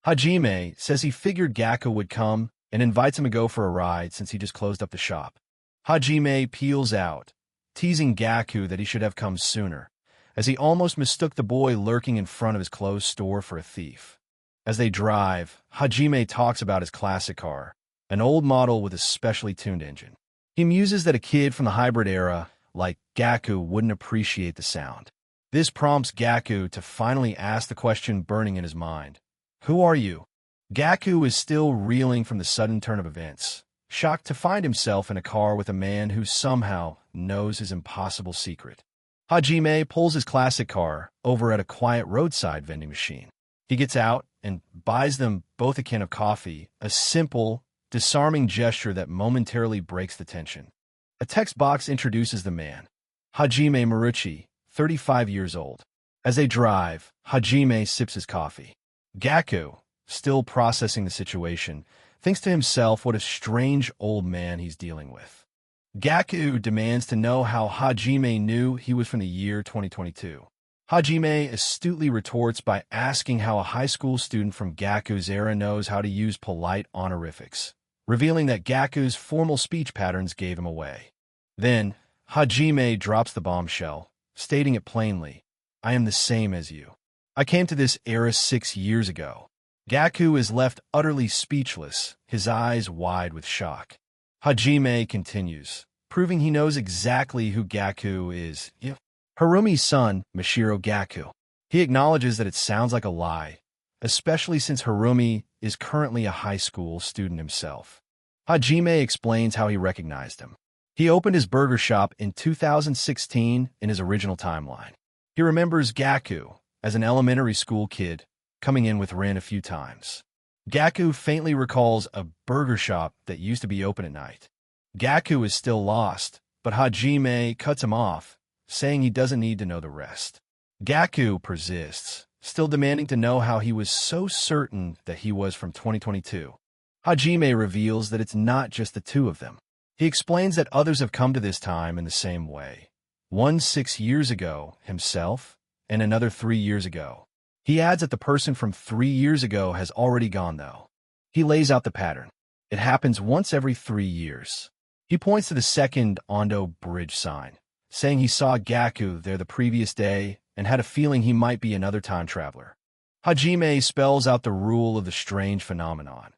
Speaker 1: Hajime says he figured Gaku would come and invites him to go for a ride since he just closed up the shop. Hajime peels out, teasing Gaku that he should have come sooner, as he almost mistook the boy lurking in front of his closed store for a thief. As they drive, Hajime talks about his classic car, an old model with a specially tuned engine. He muses that a kid from the hybrid era, like Gaku, wouldn't appreciate the sound. This prompts Gaku to finally ask the question burning in his mind. Who are you? Gaku is still reeling from the sudden turn of events, shocked to find himself in a car with a man who somehow knows his impossible secret. Hajime pulls his classic car over at a quiet roadside vending machine. He gets out and buys them both a can of coffee, a simple, disarming gesture that momentarily breaks the tension. A text box introduces the man, Hajime Maruchi, 35 years old. As they drive, Hajime sips his coffee. Gaku, still processing the situation, thinks to himself what a strange old man he's dealing with. Gaku demands to know how Hajime knew he was from the year 2022. Hajime astutely retorts by asking how a high school student from Gaku's era knows how to use polite honorifics, revealing that Gaku's formal speech patterns gave him away. Then, Hajime drops the bombshell, stating it plainly, "I am the same as you. I came to this era 6 years ago." Gaku is left utterly speechless, his eyes wide with shock. Hajime continues, proving he knows exactly who Gaku is. Harumi's son, Mashiro Gaku. He acknowledges that it sounds like a lie, especially since Harumi is currently a high school student himself. Hajime explains how he recognized him. He opened his burger shop in 2016 in his original timeline. He remembers Gaku as an elementary school kid, coming in with Rin a few times. Gaku faintly recalls a burger shop that used to be open at night. Gaku is still lost, but Hajime cuts him off, saying he doesn't need to know the rest. Gaku persists, still demanding to know how he was so certain that he was from 2022. Hajime reveals that it's not just the two of them. He explains that others have come to this time in the same way. One 6 years ago, himself, and another 3 years ago. He adds that the person from 3 years ago has already gone, though. He lays out the pattern. It happens once every 3 years. He points to the second Ondo Bridge sign, saying he saw Gaku there the previous day and had a feeling he might be another time traveler. Hajime spells out the rule of the strange phenomenon.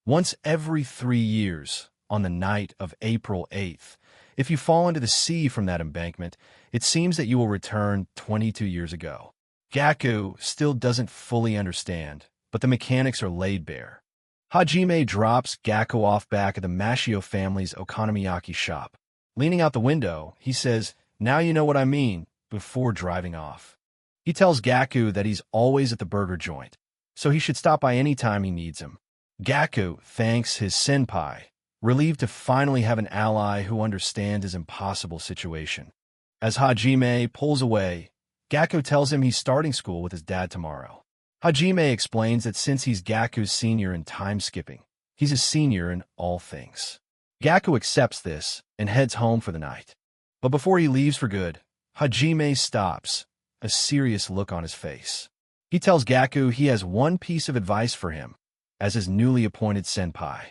Speaker 1: Once every 3 years, on the night of April 8th, if you fall into the sea from that embankment, it seems that you will return 22 years ago. Gaku still doesn't fully understand, but the mechanics are laid bare. Hajime drops Gaku off back at the Mashio family's okonomiyaki shop. Leaning out the window, he says, "Now you know what I mean," before driving off. He tells Gaku that he's always at the burger joint, so he should stop by any time he needs him. Gaku thanks his senpai, relieved to finally have an ally who understands his impossible situation. As Hajime pulls away, Gaku tells him he's starting school with his dad tomorrow. Hajime explains that since he's Gaku's senior in time skipping, he's a senior in all things. Gaku accepts this and heads home for the night. But before he leaves for good, Hajime stops, a serious look on his face. He tells Gaku he has one piece of advice for him, as his newly appointed senpai.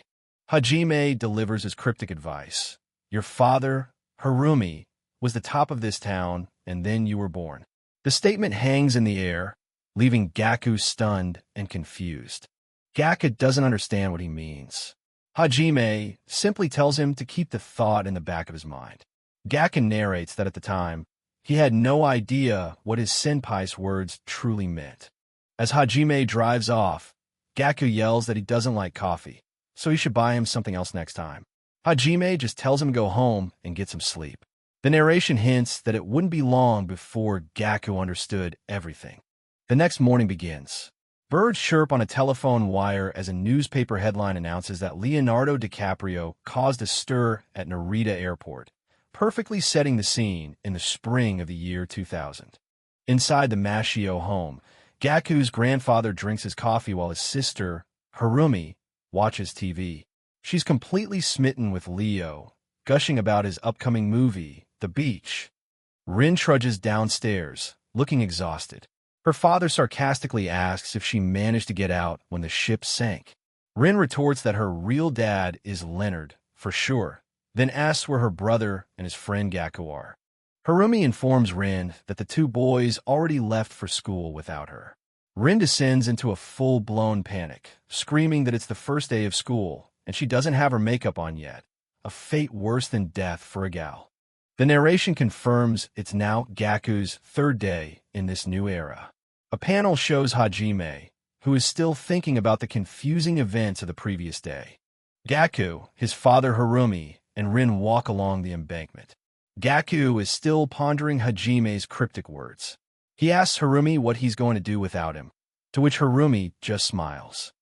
Speaker 1: Hajime delivers his cryptic advice. "Your father, Harumi, was the top of this town, and then you were born." The statement hangs in the air, leaving Gaku stunned and confused. Gaku doesn't understand what he means. Hajime simply tells him to keep the thought in the back of his mind. Gaku narrates that at the time, he had no idea what his senpai's words truly meant. As Hajime drives off, Gaku yells that he doesn't like coffee, so he should buy him something else next time. Hajime just tells him to go home and get some sleep. The narration hints that it wouldn't be long before Gaku understood everything. The next morning begins. Birds chirp on a telephone wire as a newspaper headline announces that Leonardo DiCaprio caused a stir at Narita Airport, perfectly setting the scene in the spring of the year 2000. Inside the Mashio home, Gaku's grandfather drinks his coffee while his sister, Harumi, watches TV. She's completely smitten with Leo, gushing about his upcoming movie, The Beach. Rin trudges downstairs, looking exhausted. Her father sarcastically asks if she managed to get out when the ship sank. Rin retorts that her real dad is Leonard, for sure, then asks where her brother and his friend Gaku are. Harumi informs Rin that the two boys already left for school without her. Rin descends into a full-blown panic, screaming that it's the first day of school, and she doesn't have her makeup on yet, a fate worse than death for a gal. The narration confirms it's now Gaku's third day in this new era. A panel shows Hajime, who is still thinking about the confusing events of the previous day. Gaku, his father Harumi, and Rin walk along the embankment. Gaku is still pondering Hajime's cryptic words. He asks Harumi what he's going to do without him, to which Harumi just smiles.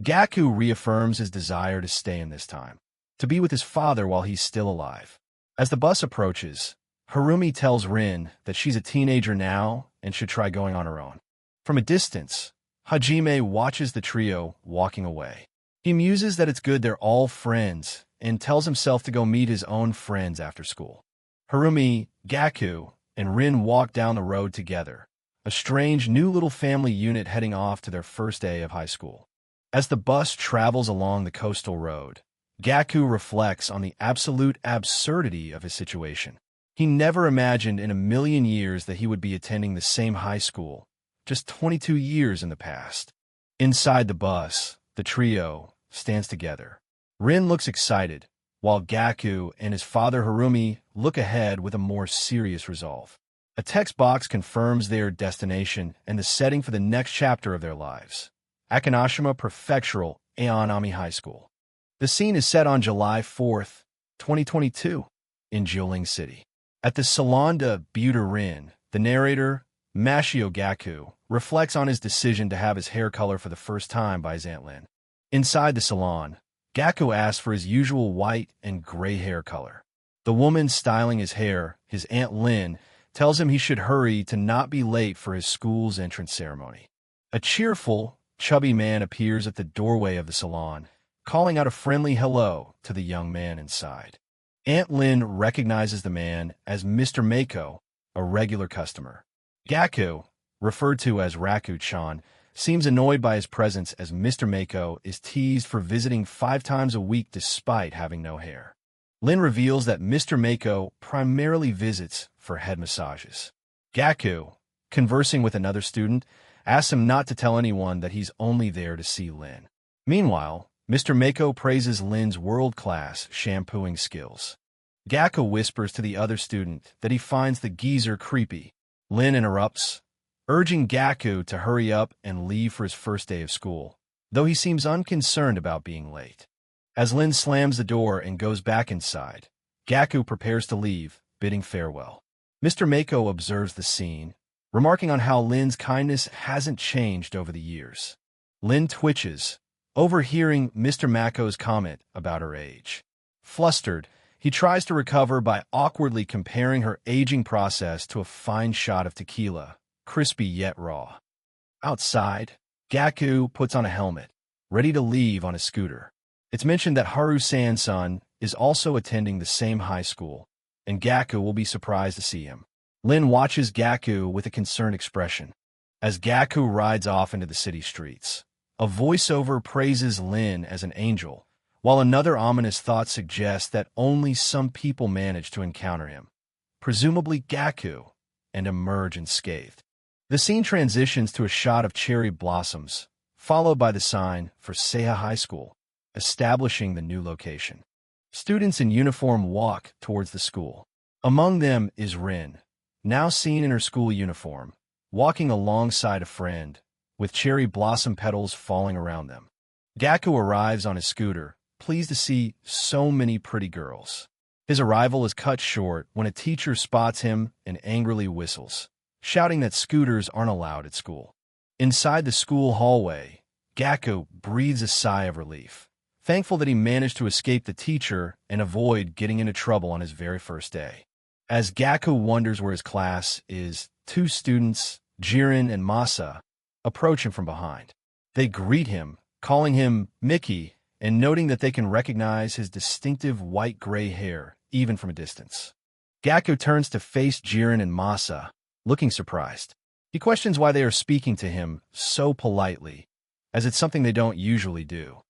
Speaker 1: Gaku reaffirms his desire to stay in this time, to be with his father while he's still alive. As the bus approaches, Harumi tells Rin that she's a teenager now and should try going on her own. From a distance, Hajime watches the trio walking away. He muses that it's good they're all friends, and tells himself to go meet his own friends after school. Harumi, Gaku, and Rin walk down the road together, a strange new little family unit heading off to their first day of high school. As the bus travels along the coastal road, Gaku reflects on the absolute absurdity of his situation. He never imagined in a million years that he would be attending the same high school, just 22 years in the past. Inside the bus, the trio stands together. Rin looks excited, while Gaku and his father Harumi look ahead with a more serious resolve. A text box confirms their destination and the setting for the next chapter of their lives: Akanashima Prefectural Aonami High School. The scene is set on July 4th, 2022, in Jiuling City. At the Salon de Beauty Rin, the narrator, Mashio Gaku, reflects on his decision to have his hair color for the first time by his Aunt Lin. Inside the salon, Gaku asks for his usual white and gray hair color. The woman styling his hair, his Aunt Lin, tells him he should hurry to not be late for his school's entrance ceremony. A cheerful, chubby man appears at the doorway of the salon, calling out a friendly hello to the young man inside. Aunt Lin recognizes the man as Mr. Mako, a regular customer. Gaku, referred to as Raku-chan, seems annoyed by his presence as Mr. Mako is teased for visiting 5 times a week despite having no hair. Lin reveals that Mr. Mako primarily visits for head massages. Gaku, conversing with another student, asks him not to tell anyone that he's only there to see Lin. Meanwhile, Mr. Mako praises Lin's world-class shampooing skills. Gaku whispers to the other student that he finds the geezer creepy. Lin interrupts, urging Gaku to hurry up and leave for his first day of school, though he seems unconcerned about being late. As Lin slams the door and goes back inside, Gaku prepares to leave, bidding farewell. Mr. Mako observes the scene, remarking on how Lin's kindness hasn't changed over the years. Lin twitches, overhearing Mr. Mako's comment about her age. Flustered, he tries to recover by awkwardly comparing her aging process to a fine shot of tequila, crispy yet raw. Outside, Gaku puts on a helmet, ready to leave on a scooter. It's mentioned that Haru-san's son is also attending the same high school, and Gaku will be surprised to see him. Lin watches Gaku with a concerned expression. As Gaku rides off into the city streets, a voiceover praises Lin as an angel, while another ominous thought suggests that only some people manage to encounter him, presumably Gaku, and emerge unscathed. The scene transitions to a shot of cherry blossoms, followed by the sign for Seiha High School, establishing the new location. Students in uniform walk towards the school. Among them is Rin, now seen in her school uniform, walking alongside a friend, with cherry blossom petals falling around them. Gaku arrives on his scooter, pleased to see so many pretty girls. His arrival is cut short when a teacher spots him and angrily whistles, shouting that scooters aren't allowed at school. Inside the school hallway, Gaku breathes a sigh of relief, thankful that he managed to escape the teacher and avoid getting into trouble on his very first day. As Gaku wonders where his class is, 2 students, Jiren and Masa, approach him from behind. They greet him, calling him Mickey, and noting that they can recognize his distinctive white-gray hair, even from a distance. Gaku turns to face Jiren and Masa, looking surprised. He questions why they are speaking to him so politely, as it's something they don't usually do.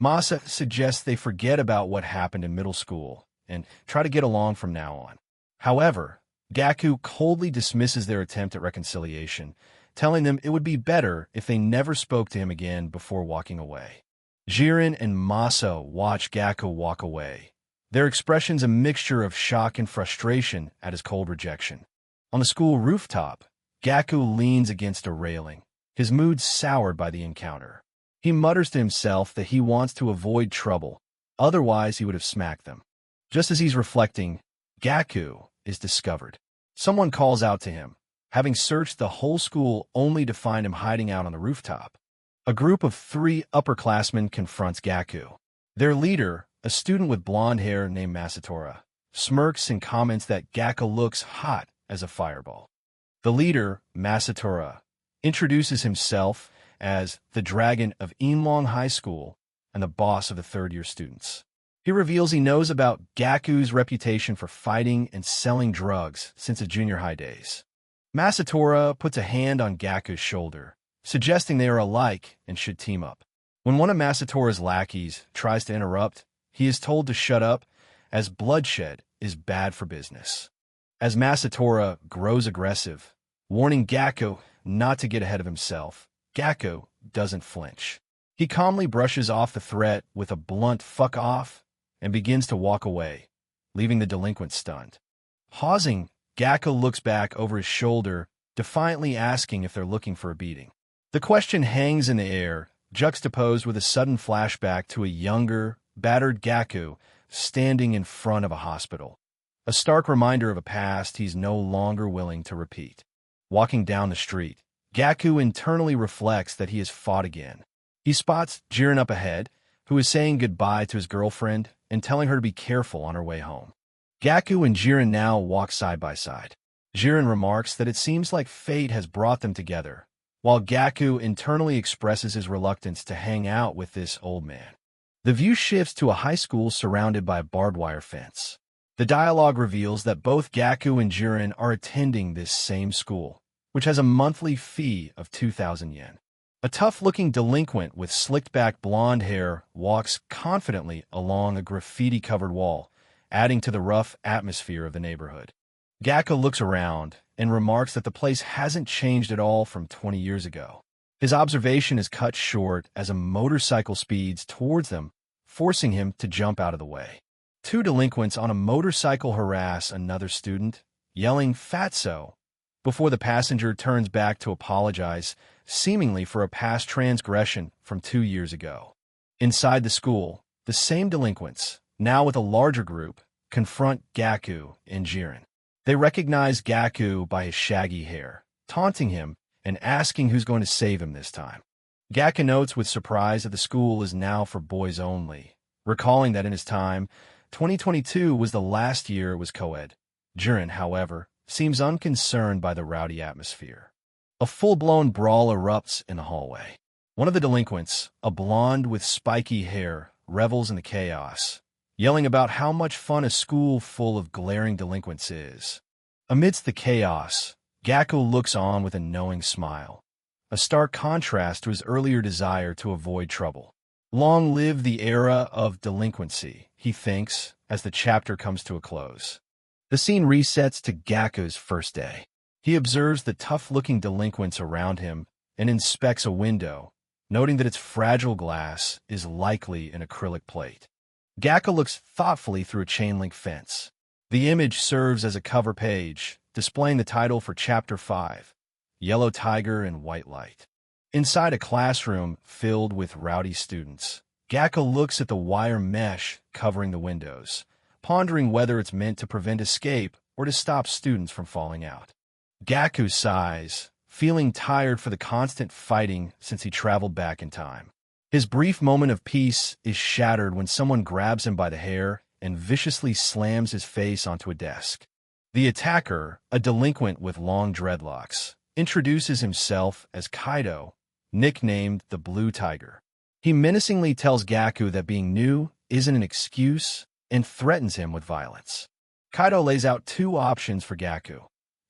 Speaker 1: Masa suggests they forget about what happened in middle school and try to get along from now on. However, Gaku coldly dismisses their attempt at reconciliation, telling them it would be better if they never spoke to him again before walking away. Jiren and Masa watch Gaku walk away, their expressions a mixture of shock and frustration at his cold rejection. On the school rooftop, Gaku leans against a railing, his mood soured by the encounter. He mutters to himself that he wants to avoid trouble, otherwise he would have smacked them. Just as he's reflecting, Gaku is discovered. Someone calls out to him, having searched the whole school only to find him hiding out on the rooftop. A group of 3 upperclassmen confronts Gaku. Their leader, a student with blonde hair named Masatora, smirks and comments that Gaku looks hot as a fireball. The leader, Masatora, introduces himself as the Dragon of Inlong High School and the boss of the third-year students. He reveals he knows about Gaku's reputation for fighting and selling drugs since his junior high days. Masatora puts a hand on Gaku's shoulder, suggesting they are alike and should team up. When one of Masatora's lackeys tries to interrupt, he is told to shut up, as bloodshed is bad for business. As Masatora grows aggressive, warning Gaku not to get ahead of himself, Gaku doesn't flinch. He calmly brushes off the threat with a blunt "fuck off" and begins to walk away, leaving the delinquent stunned. Pausing, Gaku looks back over his shoulder, defiantly asking if they're looking for a beating. The question hangs in the air, juxtaposed with a sudden flashback to a younger, battered Gaku standing in front of a hospital. A stark reminder of a past he's no longer willing to repeat. Walking down the street, Gaku internally reflects that he has fought again. He spots Jiren up ahead, who is saying goodbye to his girlfriend and telling her to be careful on her way home. Gaku and Jiren now walk side by side. Jiren remarks that it seems like fate has brought them together, while Gaku internally expresses his reluctance to hang out with this old man. The view shifts to a high school surrounded by a barbed wire fence. The dialogue reveals that both Gaku and Jiren are attending this same school, which has a monthly fee of 2,000 yen. A tough-looking delinquent with slicked-back blonde hair walks confidently along a graffiti-covered wall, adding to the rough atmosphere of the neighborhood. Gaku looks around and remarks that the place hasn't changed at all from 20 years ago. His observation is cut short as a motorcycle speeds towards them, forcing him to jump out of the way. Two delinquents on a motorcycle harass another student, yelling "Fatso," before the passenger turns back to apologize, seemingly for a past transgression from 2 years ago. Inside the school, the same delinquents, now with a larger group, confront Gaku and Jiren. They recognize Gaku by his shaggy hair, taunting him and asking who's going to save him this time. Gaku notes with surprise that the school is now for boys only, recalling that in his time, 2022 was the last year it was co-ed. Jiren, however, seems unconcerned by the rowdy atmosphere. A full-blown brawl erupts in the hallway. One of the delinquents, a blonde with spiky hair, revels in the chaos, yelling about how much fun a school full of glaring delinquents is. Amidst the chaos, Gaku looks on with a knowing smile, a stark contrast to his earlier desire to avoid trouble. Long live the era of delinquency, he thinks, as the chapter comes to a close. The scene resets to Gaku's first day. He observes the tough-looking delinquents around him and inspects a window, noting that its fragile glass is likely an acrylic plate. Gaku looks thoughtfully through a chain-link fence. The image serves as a cover page, displaying the title for Chapter 5, Yellow Tiger and White Light. Inside a classroom filled with rowdy students, Gaku looks at the wire mesh covering the windows, pondering whether it's meant to prevent escape or to stop students from falling out. Gaku sighs, feeling tired for the constant fighting since he traveled back in time. His brief moment of peace is shattered when someone grabs him by the hair and viciously slams his face onto a desk. The attacker, a delinquent with long dreadlocks, introduces himself as Kaido, nicknamed the Blue Tiger. He menacingly tells Gaku that being new isn't an excuse and threatens him with violence. Kaido lays out two options for Gaku: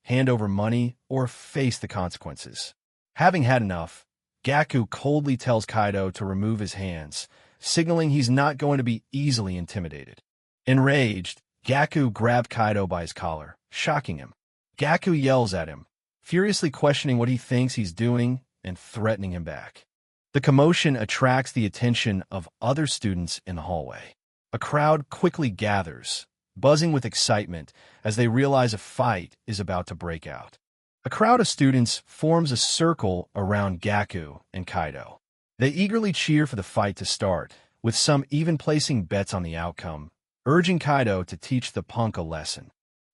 Speaker 1: hand over money or face the consequences. Having had enough, Gaku coldly tells Kaido to remove his hands, signaling he's not going to be easily intimidated. Enraged, Gaku grabbed Kaido by his collar, shocking him. Gaku yells at him, furiously questioning what he thinks he's doing and threatening him back. The commotion attracts the attention of other students in the hallway. A crowd quickly gathers, buzzing with excitement as they realize a fight is about to break out. A crowd of students forms a circle around Gaku and Kaido. They eagerly cheer for the fight to start, with some even placing bets on the outcome, urging Kaido to teach the punk a lesson.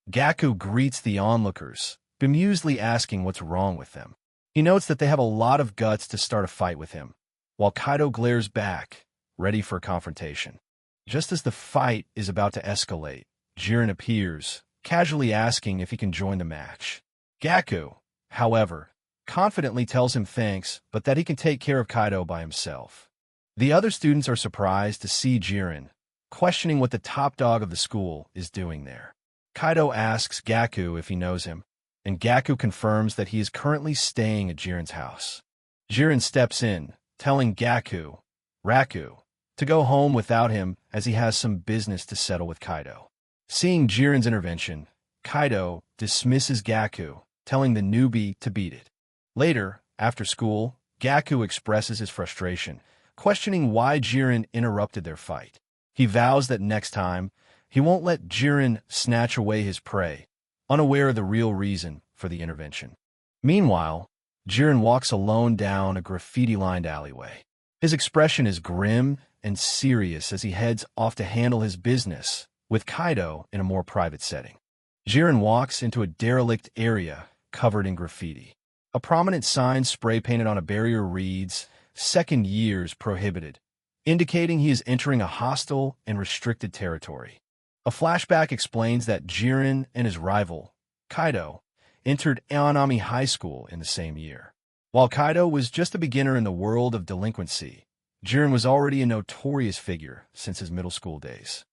Speaker 1: Gaku greets the onlookers, bemusedly asking what's wrong with them. He notes that they have a lot of guts to start a fight with him, while Kaido glares back, ready for a confrontation. Just as the fight is about to escalate, Jiren appears, casually asking if he can join the match. Gaku, however, confidently tells him thanks, but that he can take care of Kaido by himself. The other students are surprised to see Jiren, questioning what the top dog of the school is doing there. Kaido asks Gaku if he knows him, and Gaku confirms that he is currently staying at Jiren's house. Jiren steps in, telling Gaku, Raku, to go home without him as he has some business to settle with Kaido. Seeing Jiren's intervention, Kaido dismisses Gaku, telling the newbie to beat it. Later, after school, Gaku expresses his frustration, questioning why Jiren interrupted their fight. He vows that next time, he won't let Jiren snatch away his prey, unaware of the real reason for the intervention. Meanwhile, Jiren walks alone down a graffiti-lined alleyway. His expression is grim and serious as he heads off to handle his business with Kaido in a more private setting. Jiren walks into a derelict area covered in graffiti. A prominent sign spray-painted on a barrier reads, "Second years prohibited," indicating he is entering a hostile and restricted territory. A flashback explains that Jiren and his rival, Kaido, entered Aonami High School in the same year. While Kaido was just a beginner in the world of delinquency, Jiren was already a notorious figure since his middle school days.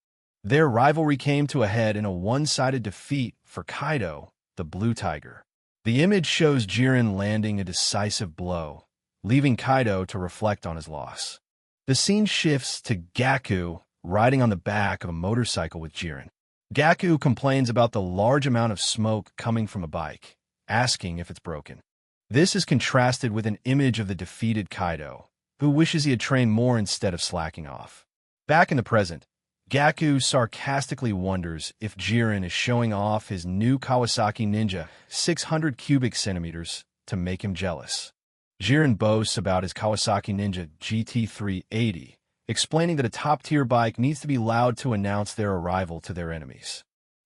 Speaker 1: Their rivalry came to a head in a one-sided defeat for Kaido, the Blue Tiger. The image shows Jiren landing a decisive blow, leaving Kaido to reflect on his loss. The scene shifts to Gaku riding on the back of a motorcycle with Jiren. Gaku complains about the large amount of smoke coming from a bike, asking if it's broken. This is contrasted with an image of the defeated Kaido, who wishes he had trained more instead of slacking off. Back in the present, Gaku sarcastically wonders if Jiren is showing off his new Kawasaki Ninja 600 cubic centimeters to make him jealous. Jiren boasts about his Kawasaki Ninja GT380, explaining that a top-tier bike needs to be loud to announce their arrival to their enemies.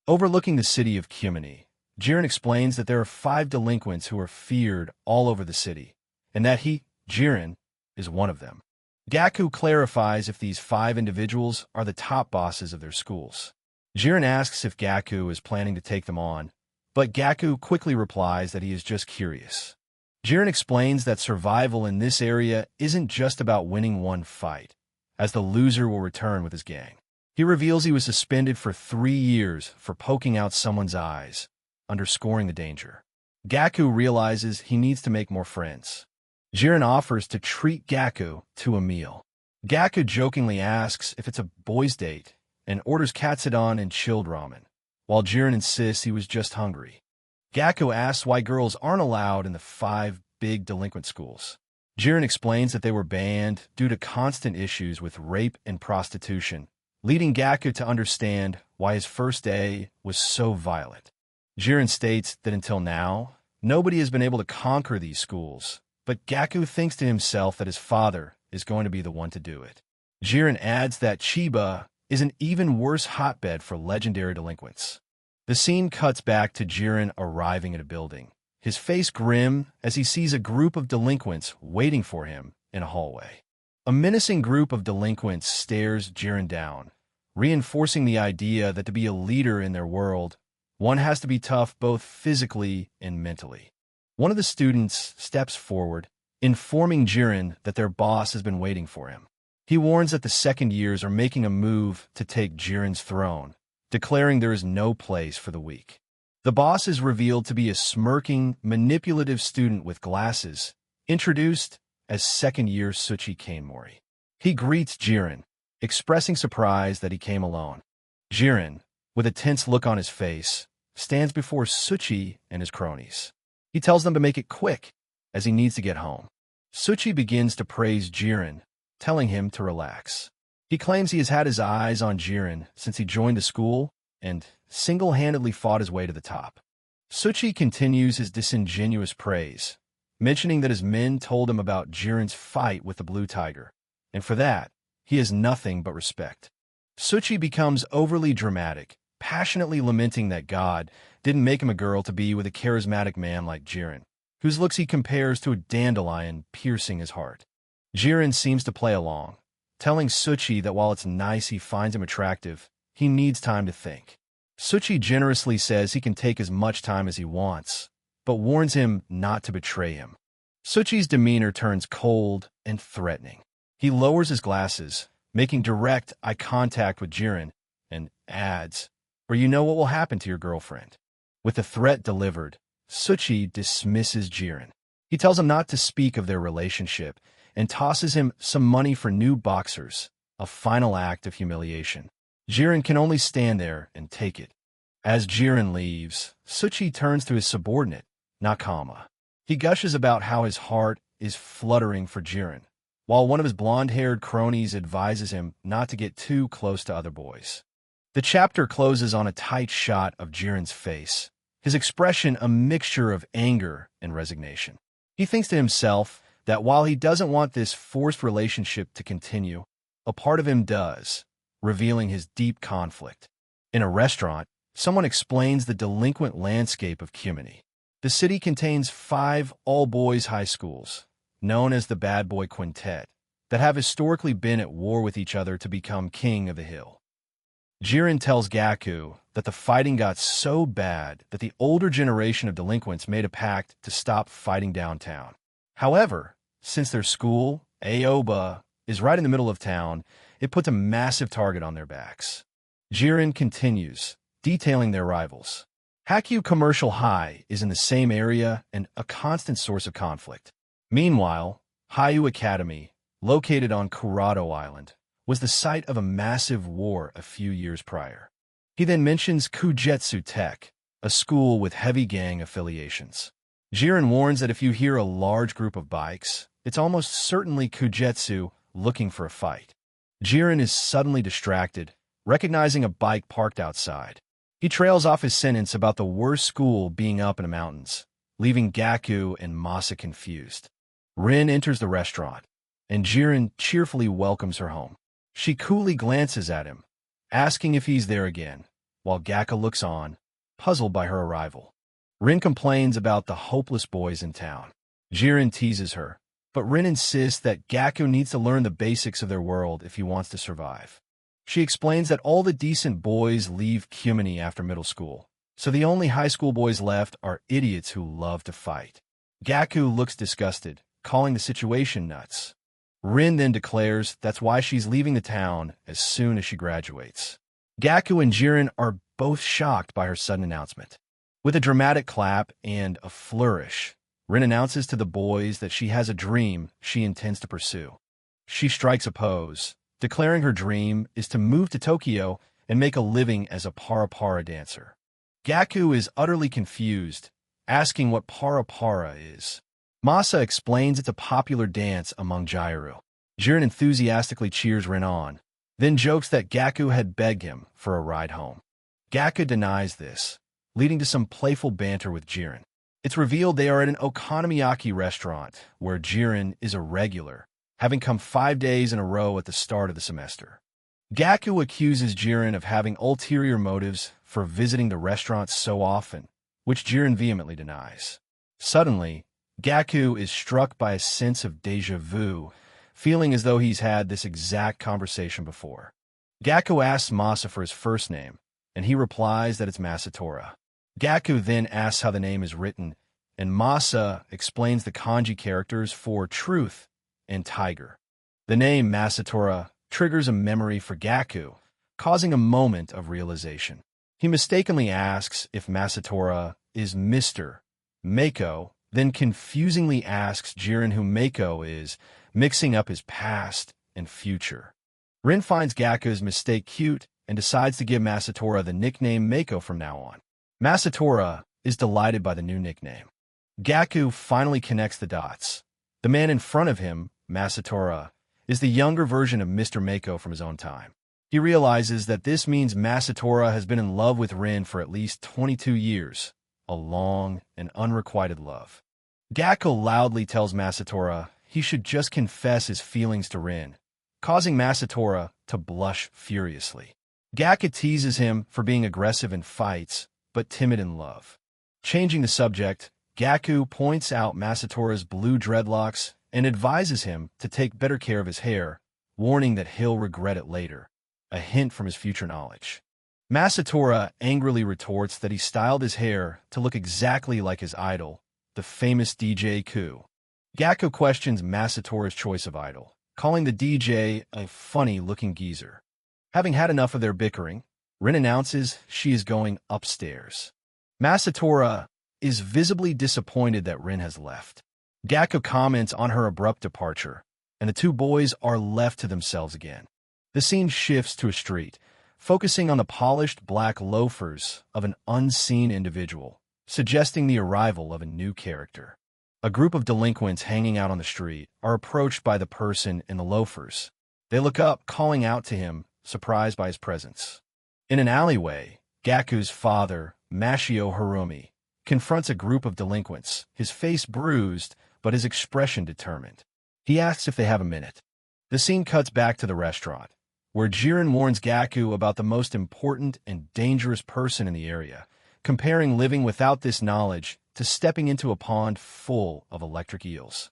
Speaker 1: Overlooking the city of Kumini, Jiren explains that there are 5 delinquents who are feared all over the city, and that he, Jiren, is one of them. Gaku clarifies if these 5 individuals are the top bosses of their schools. Jiren asks if Gaku is planning to take them on, but Gaku quickly replies that he is just curious. Jiren explains that survival in this area isn't just about winning one fight, as the loser will return with his gang. He reveals he was suspended for 3 years for poking out someone's eyes, underscoring the danger. Gaku realizes he needs to make more friends. Jiren offers to treat Gaku to a meal. Gaku jokingly asks if it's a boys' date and orders katsudon and chilled ramen, while Jiren insists he was just hungry. Gaku asks why girls aren't allowed in the 5 big delinquent schools. Jiren explains that they were banned due to constant issues with rape and prostitution, leading Gaku to understand why his first day was so violent. Jiren states that until now, nobody has been able to conquer these schools, but Gaku thinks to himself that his father is going to be the one to do it. Jiren adds that Chiba is an even worse hotbed for legendary delinquents. The scene cuts back to Jiren arriving at a building, his face grim as he sees a group of delinquents waiting for him in a hallway. A menacing group of delinquents stares Jiren down, reinforcing the idea that to be a leader in their world, one has to be tough both physically and mentally. One of the students steps forward, informing Jiren that their boss has been waiting for him. He warns that the second years are making a move to take Jiren's throne, declaring there is no place for the weak. The boss is revealed to be a smirking, manipulative student with glasses, introduced as second-year Tsuchi Kanemori. He greets Jiren, expressing surprise that he came alone. Jiren, with a tense look on his face, stands before Tsuchi and his cronies. He tells them to make it quick, as he needs to get home. Tsuchi begins to praise Jiren, telling him to relax. He claims he has had his eyes on Jiren since he joined the school and single-handedly fought his way to the top. Tsuchi continues his disingenuous praise, mentioning that his men told him about Jiren's fight with the Blue Tiger, and for that, he has nothing but respect. Tsuchi becomes overly dramatic, passionately lamenting that God didn't make him a girl to be with a charismatic man like Jiren, whose looks he compares to a dandelion piercing his heart. Jiren seems to play along, telling Tsuchi that while it's nice he finds him attractive, he needs time to think. Tsuchi generously says he can take as much time as he wants, but warns him not to betray him. Tsuchi's demeanor turns cold and threatening. He lowers his glasses, making direct eye contact with Jiren, and adds, "Or you know what will happen to your girlfriend." With the threat delivered, Suchi dismisses Jiren. He tells him not to speak of their relationship and tosses him some money for new boxers, a final act of humiliation. Jiren can only stand there and take it. As Jiren leaves, Suchi turns to his subordinate, Nakama. He gushes about how his heart is fluttering for Jiren, while one of his blonde-haired cronies advises him not to get too close to other boys. The chapter closes on a tight shot of Jiren's face, his expression a mixture of anger and resignation. He thinks to himself that while he doesn't want this forced relationship to continue, a part of him does, revealing his deep conflict. In a restaurant, someone explains the delinquent landscape of Kumini. The city contains 5 all-boys high schools, known as the Bad Boy Quintet, that have historically been at war with each other to become king of the hill. Jiren tells Gaku that the fighting got so bad that the older generation of delinquents made a pact to stop fighting downtown. However, since their school, Aoba, is right in the middle of town, it puts a massive target on their backs. Jiren continues, detailing their rivals. Hakyu Commercial High is in the same area and a constant source of conflict. Meanwhile, Hayu Academy, located on Kurado Island, was the site of a massive war a few years prior. He then mentions Kujetsu Tech, a school with heavy gang affiliations. Jiren warns that if you hear a large group of bikes, it's almost certainly Kujetsu looking for a fight. Jiren is suddenly distracted, recognizing a bike parked outside. He trails off his sentence about the worst school being up in the mountains, leaving Gaku and Masa confused. Rin enters the restaurant, and Jiren cheerfully welcomes her home. She coolly glances at him, asking if he's there again, while Gaku looks on, puzzled by her arrival. Rin complains about the hopeless boys in town. Jiren teases her, but Rin insists that Gaku needs to learn the basics of their world if he wants to survive. She explains that all the decent boys leave Kumini after middle school, so the only high school boys left are idiots who love to fight. Gaku looks disgusted, calling the situation nuts. Rin then declares that's why she's leaving the town as soon as she graduates. Gaku and Jiren are both shocked by her sudden announcement. With a dramatic clap and a flourish, Rin announces to the boys that she has a dream she intends to pursue. She strikes a pose, declaring her dream is to move to Tokyo and make a living as a para-para dancer. Gaku is utterly confused, asking what para-para is. Masa explains it's a popular dance among Jairu. Jiren enthusiastically cheers Rin on, then jokes that Gaku had begged him for a ride home. Gaku denies this, leading to some playful banter with Jiren. It's revealed they are at an okonomiyaki restaurant, where Jiren is a regular, having come 5 days in a row at the start of the semester. Gaku accuses Jiren of having ulterior motives for visiting the restaurant so often, which Jiren vehemently denies. Suddenly, Gaku is struck by a sense of déjà vu, feeling as though he's had this exact conversation before. Gaku asks Masa for his first name, and he replies that it's Masatora. Gaku then asks how the name is written, and Masa explains the kanji characters for truth and tiger. The name Masatora triggers a memory for Gaku, causing a moment of realization. He mistakenly asks if Masatora is Mr. Mako, then confusingly asks Jiren who Mako is, mixing up his past and future. Rin finds Gaku's mistake cute and decides to give Masatora the nickname Mako from now on. Masatora is delighted by the new nickname. Gaku finally connects the dots. The man in front of him, Masatora, is the younger version of Mr. Mako from his own time. He realizes that this means Masatora has been in love with Rin for at least 22 years, a long and unrequited love. Gaku loudly tells Masatora he should just confess his feelings to Rin, causing Masatora to blush furiously. Gaku teases him for being aggressive in fights, but timid in love. Changing the subject, Gaku points out Masatora's blue dreadlocks and advises him to take better care of his hair, warning that he'll regret it later, a hint from his future knowledge. Masatora angrily retorts that he styled his hair to look exactly like his idol, the famous DJ Ku. Gaku questions Masatora's choice of idol, calling the DJ a funny-looking geezer. Having had enough of their bickering, Rin announces she is going upstairs. Masatora is visibly disappointed that Rin has left. Gaku comments on her abrupt departure, and the two boys are left to themselves again. The scene shifts to a street, focusing on the polished black loafers of an unseen individual, suggesting the arrival of a new character. A group of delinquents hanging out on the street are approached by the person in the loafers. They look up, calling out to him, surprised by his presence. In an alleyway, Gaku's father, Mashio Harumi, confronts a group of delinquents, his face bruised, but his expression determined. He asks if they have a minute. The scene cuts back to the restaurant, where Jiren warns Gaku about the most important and dangerous person in the area, comparing living without this knowledge to stepping into a pond full of electric eels.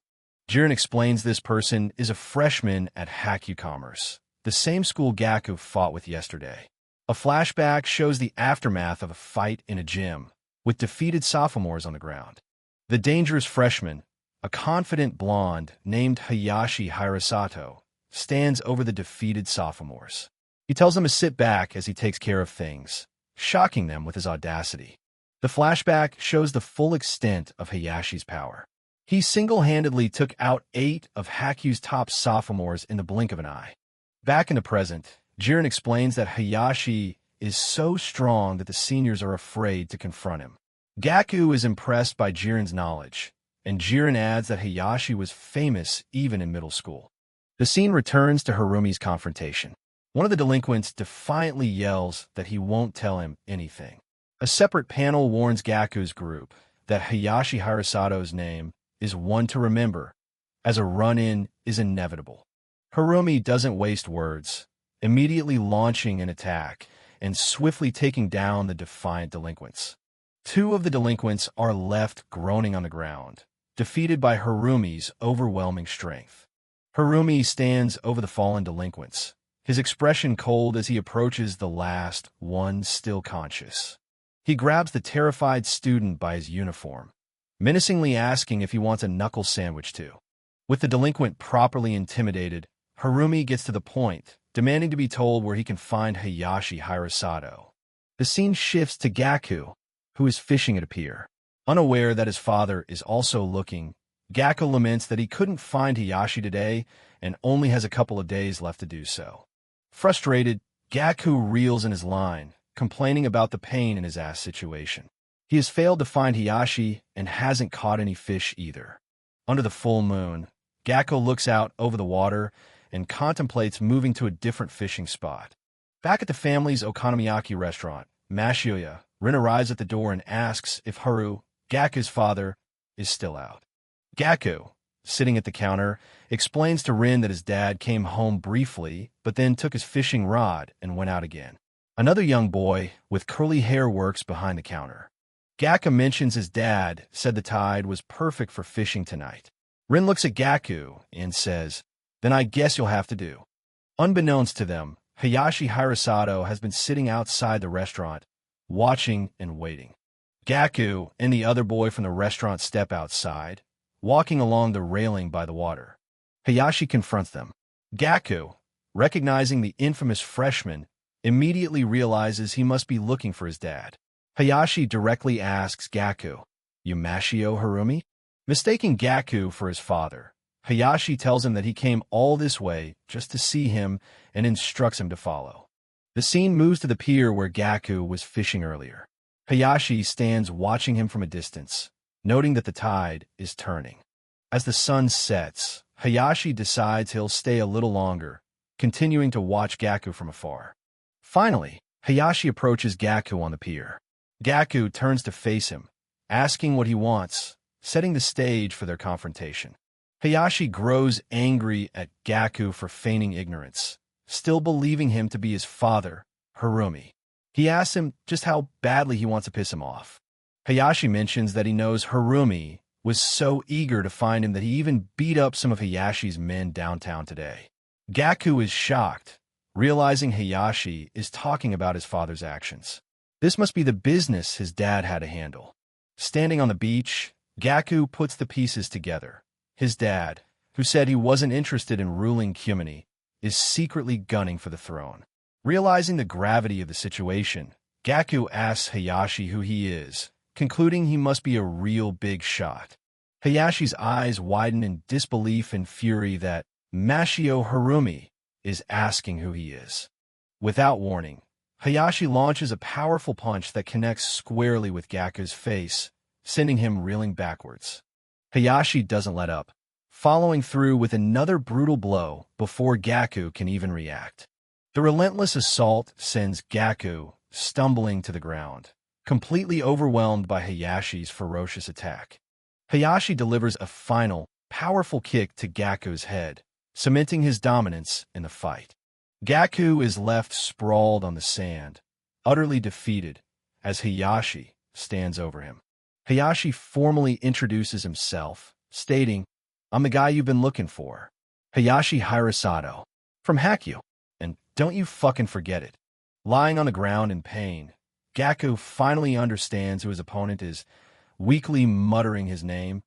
Speaker 1: Jiren explains this person is a freshman at Haku Commerce, the same school Gaku fought with yesterday. A flashback shows the aftermath of a fight in a gym, with defeated sophomores on the ground. The dangerous freshman, a confident blonde named Hayashi Hirasato, stands over the defeated sophomores. He tells them to sit back as he takes care of things, shocking them with his audacity. The flashback shows the full extent of Hayashi's power. He single-handedly took out 8 of Haku's top sophomores in the blink of an eye. Back in the present, Jiren explains that Hayashi is so strong that the seniors are afraid to confront him. Gaku is impressed by Jiren's knowledge, and Jiren adds that Hayashi was famous even in middle school. The scene returns to Harumi's confrontation. One of the delinquents defiantly yells that he won't tell him anything. A separate panel warns Gaku's group that Hayashi Hirasato's name is one to remember, as a run-in is inevitable. Harumi doesn't waste words, immediately launching an attack and swiftly taking down the defiant delinquents. 2 of the delinquents are left groaning on the ground, defeated by Harumi's overwhelming strength. Harumi stands over the fallen delinquents, his expression cold as he approaches the last one still conscious. He grabs the terrified student by his uniform, menacingly asking if he wants a knuckle sandwich too. With the delinquent properly intimidated, Harumi gets to the point, demanding to be told where he can find Hayashi Hirasato. The scene shifts to Gaku, who is fishing at a pier. Unaware that his father is also looking, Gaku laments that he couldn't find Hayashi today and only has a couple of days left to do so. Frustrated, Gaku reels in his line, complaining about the pain in his ass situation. He has failed to find Hayashi and hasn't caught any fish either. Under the full moon, Gaku looks out over the water and contemplates moving to a different fishing spot. Back at the family's okonomiyaki restaurant, Mashioya, Rin arrives at the door and asks if Haru, Gaku's father, is still out. Gaku, sitting at the counter, explains to Rin that his dad came home briefly, but then took his fishing rod and went out again. Another young boy with curly hair works behind the counter. Gaku mentions his dad said the tide was perfect for fishing tonight. Rin looks at Gaku and says, "Then I guess you'll have to do." Unbeknownst to them, Hayashi Hirasato has been sitting outside the restaurant, watching and waiting. Gaku and the other boy from the restaurant step outside, walking along the railing by the water. Hayashi confronts them. Gaku, recognizing the infamous freshman, immediately realizes he must be looking for his dad. Hayashi directly asks Gaku, "You Mashio Harumi?" Mistaking Gaku for his father, Hayashi tells him that he came all this way just to see him and instructs him to follow. The scene moves to the pier where Gaku was fishing earlier. Hayashi stands watching him from a distance, noting that the tide is turning. As the sun sets, Hayashi decides he'll stay a little longer, continuing to watch Gaku from afar. Finally, Hayashi approaches Gaku on the pier. Gaku turns to face him, asking what he wants, setting the stage for their confrontation. Hayashi grows angry at Gaku for feigning ignorance, still believing him to be his father, Harumi. He asks him just how badly he wants to piss him off. Hayashi mentions that he knows Harumi was so eager to find him that he even beat up some of Hayashi's men downtown today. Gaku is shocked, realizing Hayashi is talking about his father's actions. This must be the business his dad had to handle. Standing on the beach, Gaku puts the pieces together. His dad, who said he wasn't interested in ruling Kyumani, is secretly gunning for the throne. Realizing the gravity of the situation, Gaku asks Hayashi who he is, concluding he must be a real big shot. Hayashi's eyes widen in disbelief and fury that Mashio Harumi is asking who he is. Without warning, Hayashi launches a powerful punch that connects squarely with Gaku's face, sending him reeling backwards. Hayashi doesn't let up, following through with another brutal blow before Gaku can even react. The relentless assault sends Gaku stumbling to the ground, completely overwhelmed by Hayashi's ferocious attack. Hayashi delivers a final, powerful kick to Gaku's head, cementing his dominance in the fight. Gaku is left sprawled on the sand, utterly defeated, as Hayashi stands over him. Hayashi formally introduces himself, stating, "I'm the guy you've been looking for. Hayashi Hirasato, from Hakyu, and don't you fucking forget it." Lying on the ground in pain, Gaku finally understands who his opponent is, weakly muttering his name,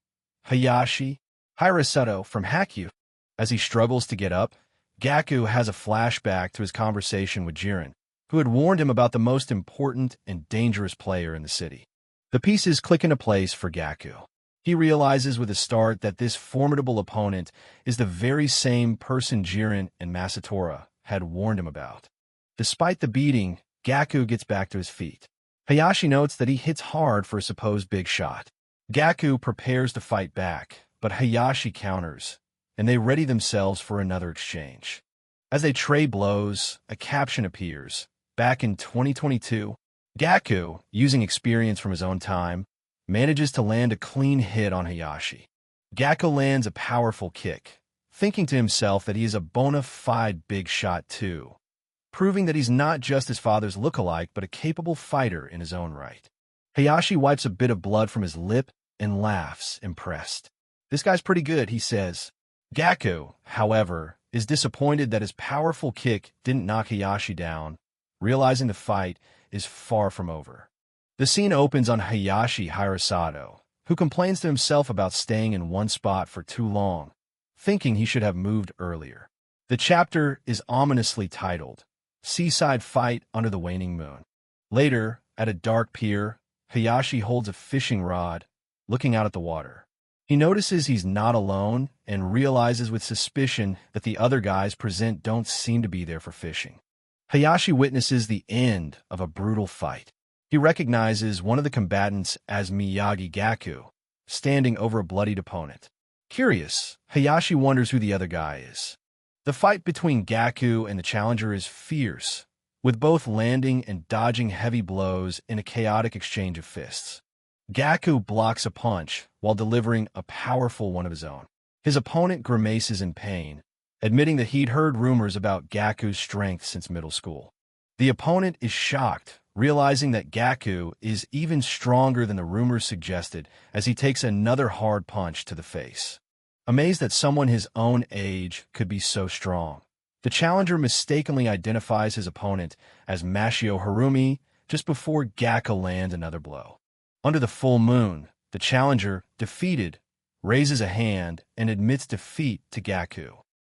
Speaker 1: Hayashi Hirasato from Hakyu. As he struggles to get up, Gaku has a flashback to his conversation with Jiren, who had warned him about the most important and dangerous player in the city. The pieces click into place for Gaku. He realizes with a start that this formidable opponent is the very same person Jiren and Masatora had warned him about. Despite the beating, Gaku gets back to his feet. Hayashi notes that he hits hard for a supposed big shot. Gaku prepares to fight back, but Hayashi counters, and they ready themselves for another exchange. As they trade blows, a caption appears. Back in 2022, Gaku, using experience from his own time, manages to land a clean hit on Hayashi. Gaku lands a powerful kick, thinking to himself that he is a bona fide big shot too, proving that he's not just his father's lookalike but a capable fighter in his own right. Hayashi wipes a bit of blood from his lip and laughs, impressed. "This guy's pretty good," he says. Gaku, however, is disappointed that his powerful kick didn't knock Hayashi down, realizing the fight is far from over. The scene opens on Hayashi Hirasato, who complains to himself about staying in one spot for too long, thinking he should have moved earlier. The chapter is ominously titled, Seaside Fight Under the Waning Moon. Later, at a dark pier, Hayashi holds a fishing rod, looking out at the water. He notices he's not alone and realizes with suspicion that the other guys present don't seem to be there for fishing. Hayashi witnesses the end of a brutal fight. He recognizes one of the combatants as Miyagi Gaku, standing over a bloodied opponent. Curious, Hayashi wonders who the other guy is. The fight between Gaku and the challenger is fierce, with both landing and dodging heavy blows in a chaotic exchange of fists. Gaku blocks a punch while delivering a powerful one of his own. His opponent grimaces in pain, admitting that he'd heard rumors about Gaku's strength since middle school. The opponent is shocked, realizing that Gaku is even stronger than the rumors suggested as he takes another hard punch to the face. Amazed that someone his own age could be so strong, the challenger mistakenly identifies his opponent as Mashio Harumi just before Gaku lands another blow. Under the full moon, the challenger, defeated, raises a hand and admits defeat to Gaku.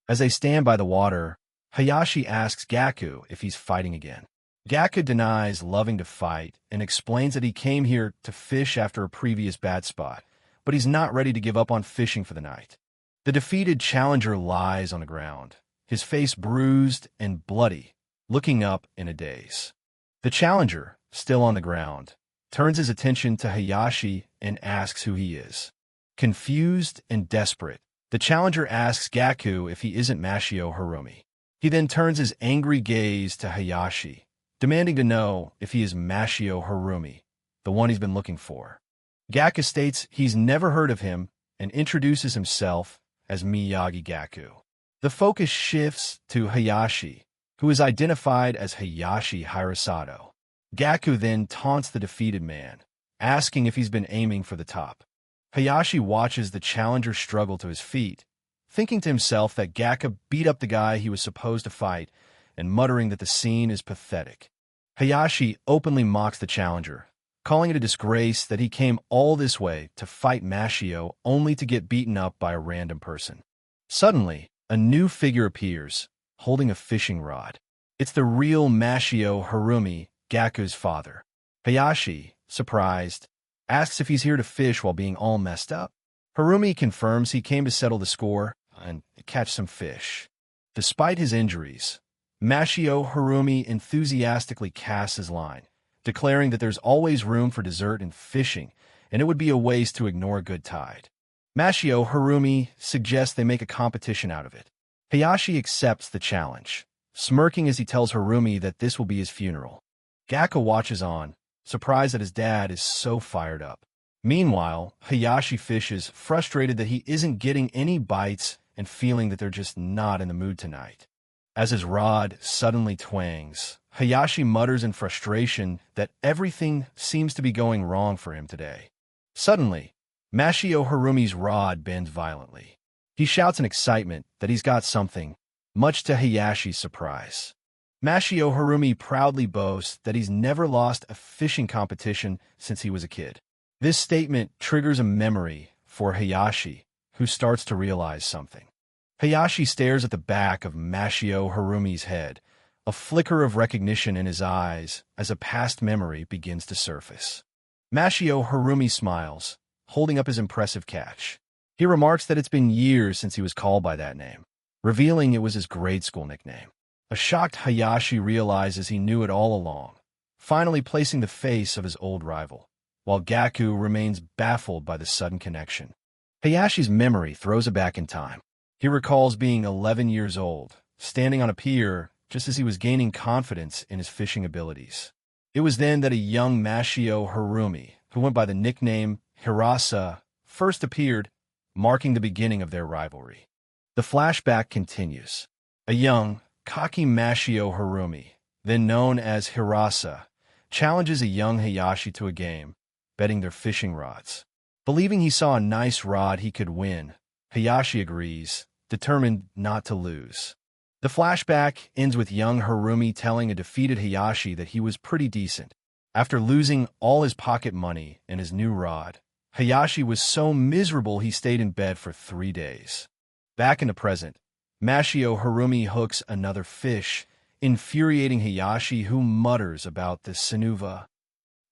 Speaker 1: As they stand by the water, Hayashi asks Gaku if he's fighting again. Gaku denies loving to fight and explains that he came here to fish after a previous bad spot, but he's not ready to give up on fishing for the night. The defeated challenger lies on the ground, his face bruised and bloody, looking up in a daze. The challenger, still on the ground, turns his attention to Hayashi and asks who he is. Confused and desperate, the challenger asks Gaku if he isn't Mashio Harumi. He then turns his angry gaze to Hayashi, demanding to know if he is Mashio Harumi, the one he's been looking for. Gaku states he's never heard of him and introduces himself as Miyagi Gaku. The focus shifts to Hayashi, who is identified as Hayashi Hirasato. Gaku then taunts the defeated man, asking if he's been aiming for the top. Hayashi watches the challenger struggle to his feet, thinking to himself that Gaku beat up the guy he was supposed to fight and muttering that the scene is pathetic. Hayashi openly mocks the challenger, calling it a disgrace that he came all this way to fight Mashio only to get beaten up by a random person. Suddenly, a new figure appears, holding a fishing rod. It's the real Mashio Harumi, Gaku's father. Hayashi, surprised, asks if he's here to fish while being all messed up. Harumi confirms he came to settle the score and catch some fish. Despite his injuries, Mashio Harumi enthusiastically casts his line, declaring that there's always room for dessert in fishing, and it would be a waste to ignore a good tide. Mashio Harumi suggests they make a competition out of it. Hayashi accepts the challenge, smirking as he tells Harumi that this will be his funeral. Gaku watches on, surprised that his dad is so fired up. Meanwhile, Hayashi fishes, frustrated that he isn't getting any bites and feeling that they're just not in the mood tonight. As his rod suddenly twangs, Hayashi mutters in frustration that everything seems to be going wrong for him today. Suddenly, Mashio Harumi's rod bends violently. He shouts in excitement that he's got something, much to Hayashi's surprise. Mashio Harumi proudly boasts that he's never lost a fishing competition since he was a kid. This statement triggers a memory for Hayashi, who starts to realize something. Hayashi stares at the back of Mashio Harumi's head, a flicker of recognition in his eyes as a past memory begins to surface. Mashio Harumi smiles, holding up his impressive catch. He remarks that it's been years since he was called by that name, revealing it was his grade school nickname. A shocked Hayashi realizes he knew it all along, finally placing the face of his old rival, while Gaku remains baffled by the sudden connection. Hayashi's memory throws it back in time. He recalls being 11 years old, standing on a pier just as he was gaining confidence in his fishing abilities. It was then that a young Mashio Harumi, who went by the nickname Hirasa, first appeared, marking the beginning of their rivalry. The flashback continues. A young, cocky Mashio Harumi, then known as Hirasa, challenges a young Hayashi to a game, betting their fishing rods. Believing he saw a nice rod he could win, Hayashi agrees, determined not to lose. The flashback ends with young Harumi telling a defeated Hayashi that he was pretty decent. After losing all his pocket money and his new rod, Hayashi was so miserable he stayed in bed for 3 days. Back in the present, Mashio Harumi hooks another fish, infuriating Hayashi, who mutters about the sinuva.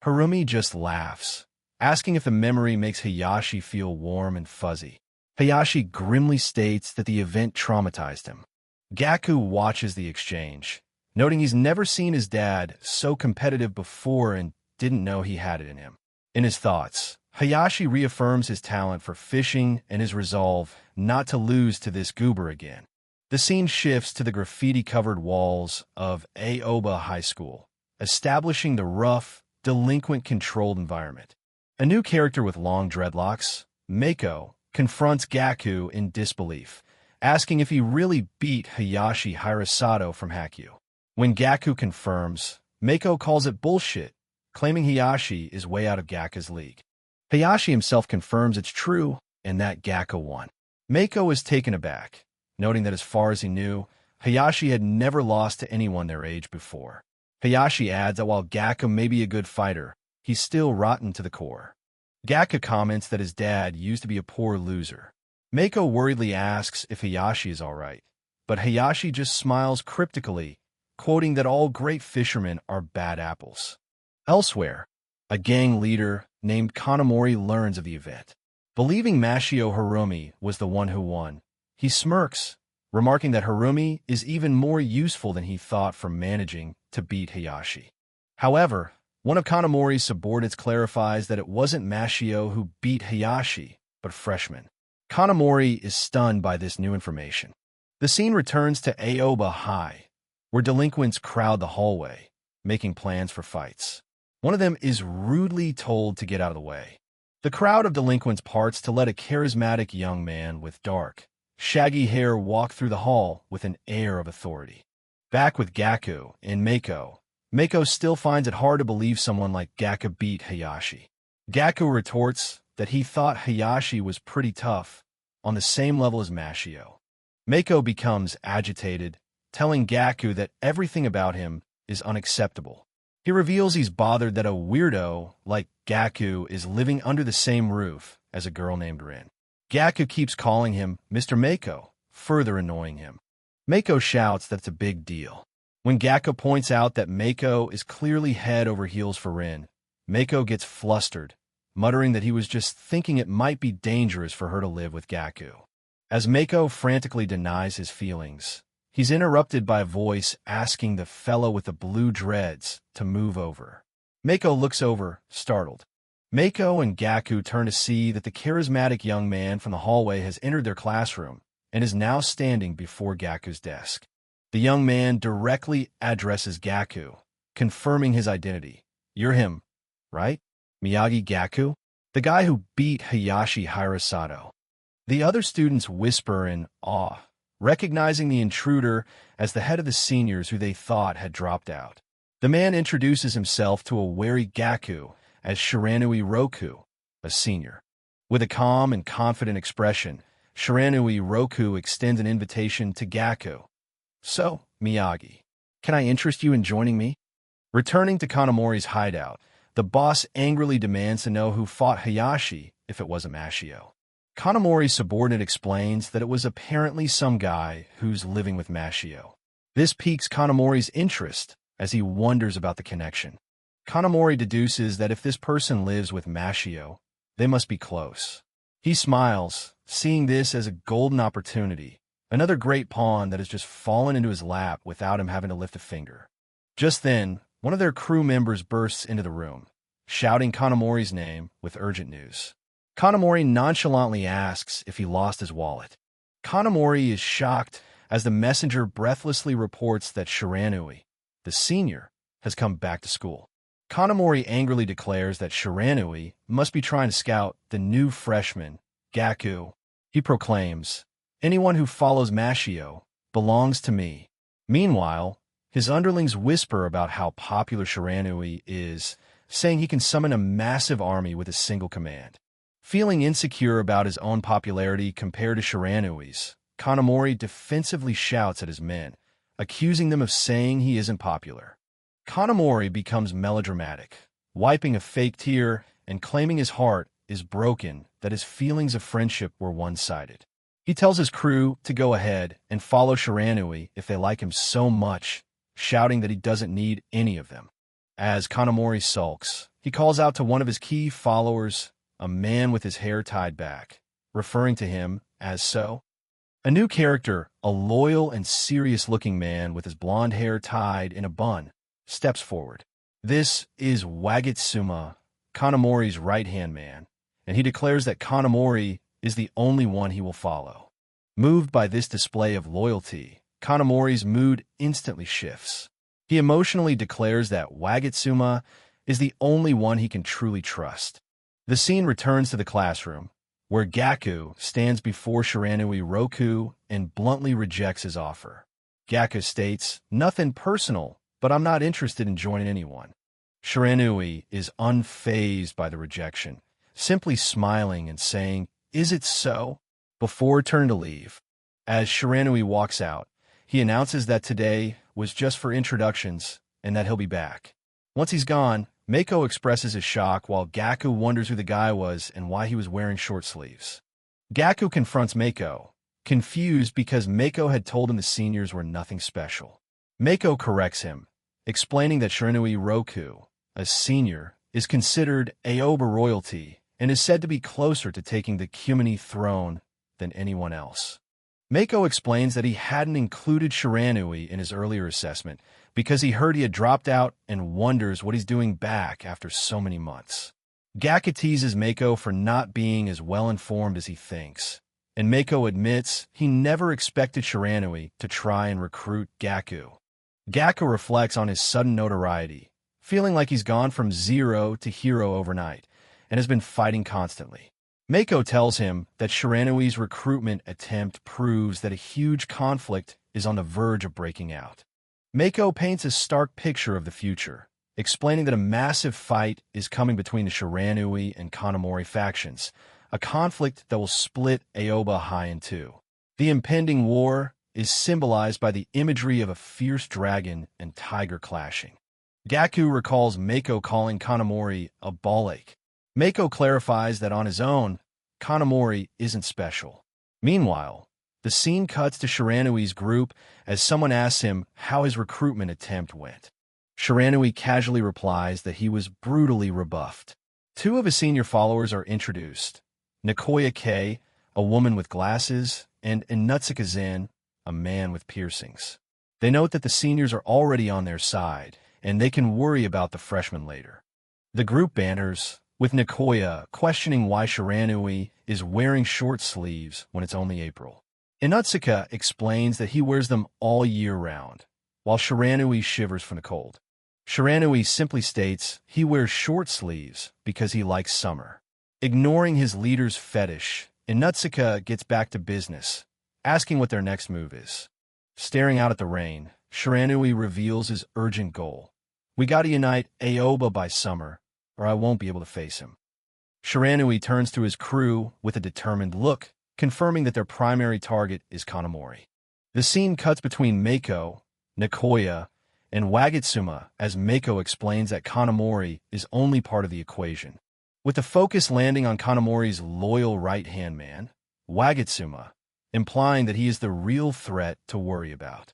Speaker 1: Harumi just laughs, asking if the memory makes Hayashi feel warm and fuzzy. Hayashi grimly states that the event traumatized him. Gaku watches the exchange, noting he's never seen his dad so competitive before and didn't know he had it in him. In his thoughts, Hayashi reaffirms his talent for fishing and his resolve not to lose to this goober again. The scene shifts to the graffiti-covered walls of Aoba High School, establishing the rough, delinquent-controlled environment. A new character with long dreadlocks, Mako, confronts Gaku in disbelief, asking if he really beat Hayashi Hirasato from Hakyu. When Gaku confirms, Mako calls it bullshit, claiming Hayashi is way out of Gaku's league. Hayashi himself confirms it's true and that Gaku won. Mako is taken aback, noting that as far as he knew, Hayashi had never lost to anyone their age before. Hayashi adds that while Gaku may be a good fighter, he's still rotten to the core. Gaku comments that his dad used to be a poor loser. Mako worriedly asks if Hayashi is alright, but Hayashi just smiles cryptically, quoting that all great fishermen are bad apples. Elsewhere, a gang leader named Kanamori learns of the event. Believing Mashio Harumi was the one who won, he smirks, remarking that Harumi is even more useful than he thought for managing to beat Hayashi. However, one of Kanamori's subordinates clarifies that it wasn't Mashio who beat Hayashi, but freshman. Kanamori is stunned by this new information. The scene returns to Aoba High, where delinquents crowd the hallway, making plans for fights. One of them is rudely told to get out of the way. The crowd of delinquents parts to let a charismatic young man with dark, shaggy hair walk through the hall with an air of authority. Back with Gaku and Mako, Mako still finds it hard to believe someone like Gaku beat Hayashi. Gaku retorts that he thought Hayashi was pretty tough, on the same level as Mashio. Mako becomes agitated, telling Gaku that everything about him is unacceptable. He reveals he's bothered that a weirdo like Gaku is living under the same roof as a girl named Rin. Gaku keeps calling him Mr. Mako, further annoying him. Mako shouts that it's a big deal. When Gaku points out that Mako is clearly head over heels for Rin, Mako gets flustered, muttering that he was just thinking it might be dangerous for her to live with Gaku. As Mako frantically denies his feelings, he's interrupted by a voice asking the fellow with the blue dreads to move over. Mako looks over, startled. Mako and Gaku turn to see that the charismatic young man from the hallway has entered their classroom and is now standing before Gaku's desk. The young man directly addresses Gaku, confirming his identity. "You're him, right? Miyagi Gaku? The guy who beat Hayashi Hirasato." The other students whisper in awe, recognizing the intruder as the head of the seniors who they thought had dropped out. The man introduces himself to a wary Gaku as Shiranui Roku, a senior. With a calm and confident expression, Shiranui Roku extends an invitation to Gaku. "So, Miyagi, can I interest you in joining me?" Returning to Kanamori's hideout, the boss angrily demands to know who fought Hayashi if it wasn't Mashio. Kanamori's subordinate explains that it was apparently some guy who's living with Mashio. This piques Kanamori's interest as he wonders about the connection. Kanamori deduces that if this person lives with Mashio, they must be close. He smiles, seeing this as a golden opportunity, another great pawn that has just fallen into his lap without him having to lift a finger. Just then, one of their crew members bursts into the room, shouting Kanamori's name with urgent news. Kanamori nonchalantly asks if he lost his wallet. Kanamori is shocked as the messenger breathlessly reports that Shiranui, the senior, has come back to school. Kanamori angrily declares that Shiranui must be trying to scout the new freshman, Gaku. He proclaims, "Anyone who follows Mashio belongs to me." Meanwhile, his underlings whisper about how popular Shiranui is, saying he can summon a massive army with a single command. Feeling insecure about his own popularity compared to Shiranui's, Kanamori defensively shouts at his men, accusing them of saying he isn't popular. Kanamori becomes melodramatic, wiping a fake tear and claiming his heart is broken that his feelings of friendship were one-sided. He tells his crew to go ahead and follow Shiranui if they like him so much, shouting that he doesn't need any of them. As Kanamori sulks, he calls out to one of his key followers, a man with his hair tied back, referring to him as So. A new character, a loyal and serious-looking man with his blonde hair tied in a bun, steps forward. This is Wagitsuma, Kanamori's right-hand man, and he declares that Kanamori is the only one he will follow. Moved by this display of loyalty, Kanamori's mood instantly shifts. He emotionally declares that Wagitsuma is the only one he can truly trust. The scene returns to the classroom, where Gaku stands before Shiranui Roku and bluntly rejects his offer. Gaku states, "Nothing personal, but I'm not interested in joining anyone." Shiranui is unfazed by the rejection, simply smiling and saying, "Is it so?" before turning to leave. As Shiranui walks out, he announces that today was just for introductions and that he'll be back. Once he's gone, Mako expresses his shock while Gaku wonders who the guy was and why he was wearing short sleeves. Gaku confronts Mako, confused because Mako had told him the seniors were nothing special. Mako corrects him, explaining that Shiranui Roku, a senior, is considered Aoba royalty and is said to be closer to taking the Kumini throne than anyone else. Mako explains that he hadn't included Shiranui in his earlier assessment because he heard he had dropped out and wonders what he's doing back after so many months. Gaku teases Mako for not being as well-informed as he thinks, and Mako admits he never expected Shiranui to try and recruit Gaku. Gaku reflects on his sudden notoriety, feeling like he's gone from zero to hero overnight, and has been fighting constantly. Mako tells him that Shiranui's recruitment attempt proves that a huge conflict is on the verge of breaking out. Mako paints a stark picture of the future, explaining that a massive fight is coming between the Shiranui and Kanamori factions, a conflict that will split Aoba High in two. The impending war is symbolized by the imagery of a fierce dragon and tiger clashing. Gaku recalls Mako calling Kanamori a ball-ache. Mako clarifies that on his own, Kanamori isn't special. Meanwhile, The scene cuts to Shiranui's group as someone asks him how his recruitment attempt went. Shiranui casually replies that he was brutally rebuffed. Two of his senior followers are introduced: Nikoya Kei, a woman with glasses, and Inutsuka Zen, a man with piercings. They note that the seniors are already on their side, and they can worry about the freshmen later. The group banters, with Nikoya questioning why Shiranui is wearing short sleeves when it's only April. Inutsuka explains that he wears them all year round, while Shiranui shivers from the cold. Shiranui simply states he wears short sleeves because he likes summer. Ignoring his leader's fetish, Inutsuka gets back to business, asking what their next move is. Staring out at the rain, Shiranui reveals his urgent goal. "We gotta unite Aoba by summer, or I won't be able to face him." Shiranui turns to his crew with a determined look, confirming that their primary target is Kanamori. The scene cuts between Mako, Nikoya, and Wagatsuma as Mako explains that Kanamori is only part of the equation. With the focus landing on Kanamori's loyal right-hand man, Wagatsuma, implying that he is the real threat to worry about.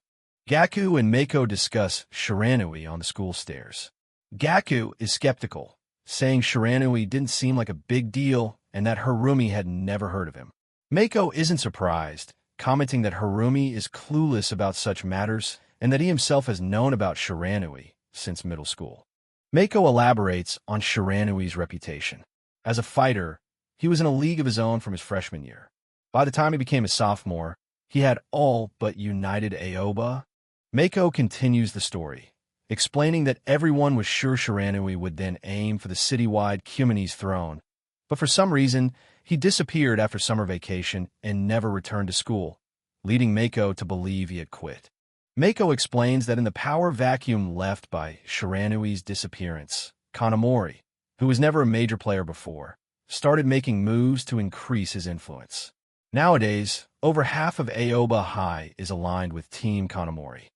Speaker 1: Gaku and Mako discuss Shiranui on the school stairs. Gaku is skeptical, saying Shiranui didn't seem like a big deal and that Harumi had never heard of him. Mako isn't surprised, commenting that Harumi is clueless about such matters and that he himself has known about Shiranui since middle school. Mako elaborates on Shiranui's reputation. As a fighter, he was in a league of his own from his freshman year. By the time he became a sophomore, he had all but united Aoba. Mako continues the story, explaining that everyone was sure Shiranui would then aim for the citywide Cumanese throne, but for some reason, he disappeared after summer vacation and never returned to school, leading Mako to believe he had quit. Mako explains that in the power vacuum left by Shiranui's disappearance, Kanamori, who was never a major player before, started making moves to increase his influence. Nowadays, over half of Aoba High is aligned with Team Kanamori.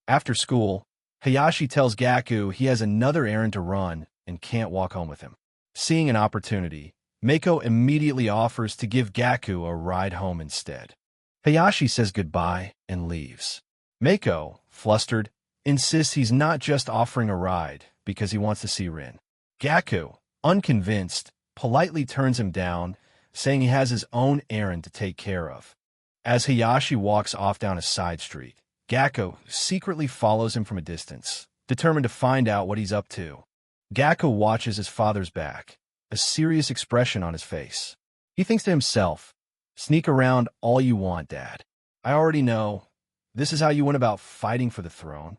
Speaker 1: After school, Hayashi tells Gaku he has another errand to run and can't walk home with him. Seeing an opportunity, Mako immediately offers to give Gaku a ride home instead. Hayashi says goodbye and leaves. Mako, flustered, insists he's not just offering a ride because he wants to see Rin. Gaku, unconvinced, politely turns him down, saying he has his own errand to take care of. As Hayashi walks off down a side street, Gaku secretly follows him from a distance, determined to find out what he's up to. Gaku watches his father's back, a serious expression on his face. He thinks to himself, "Sneak around all you want, Dad. I already know. This is how you went about fighting for the throne."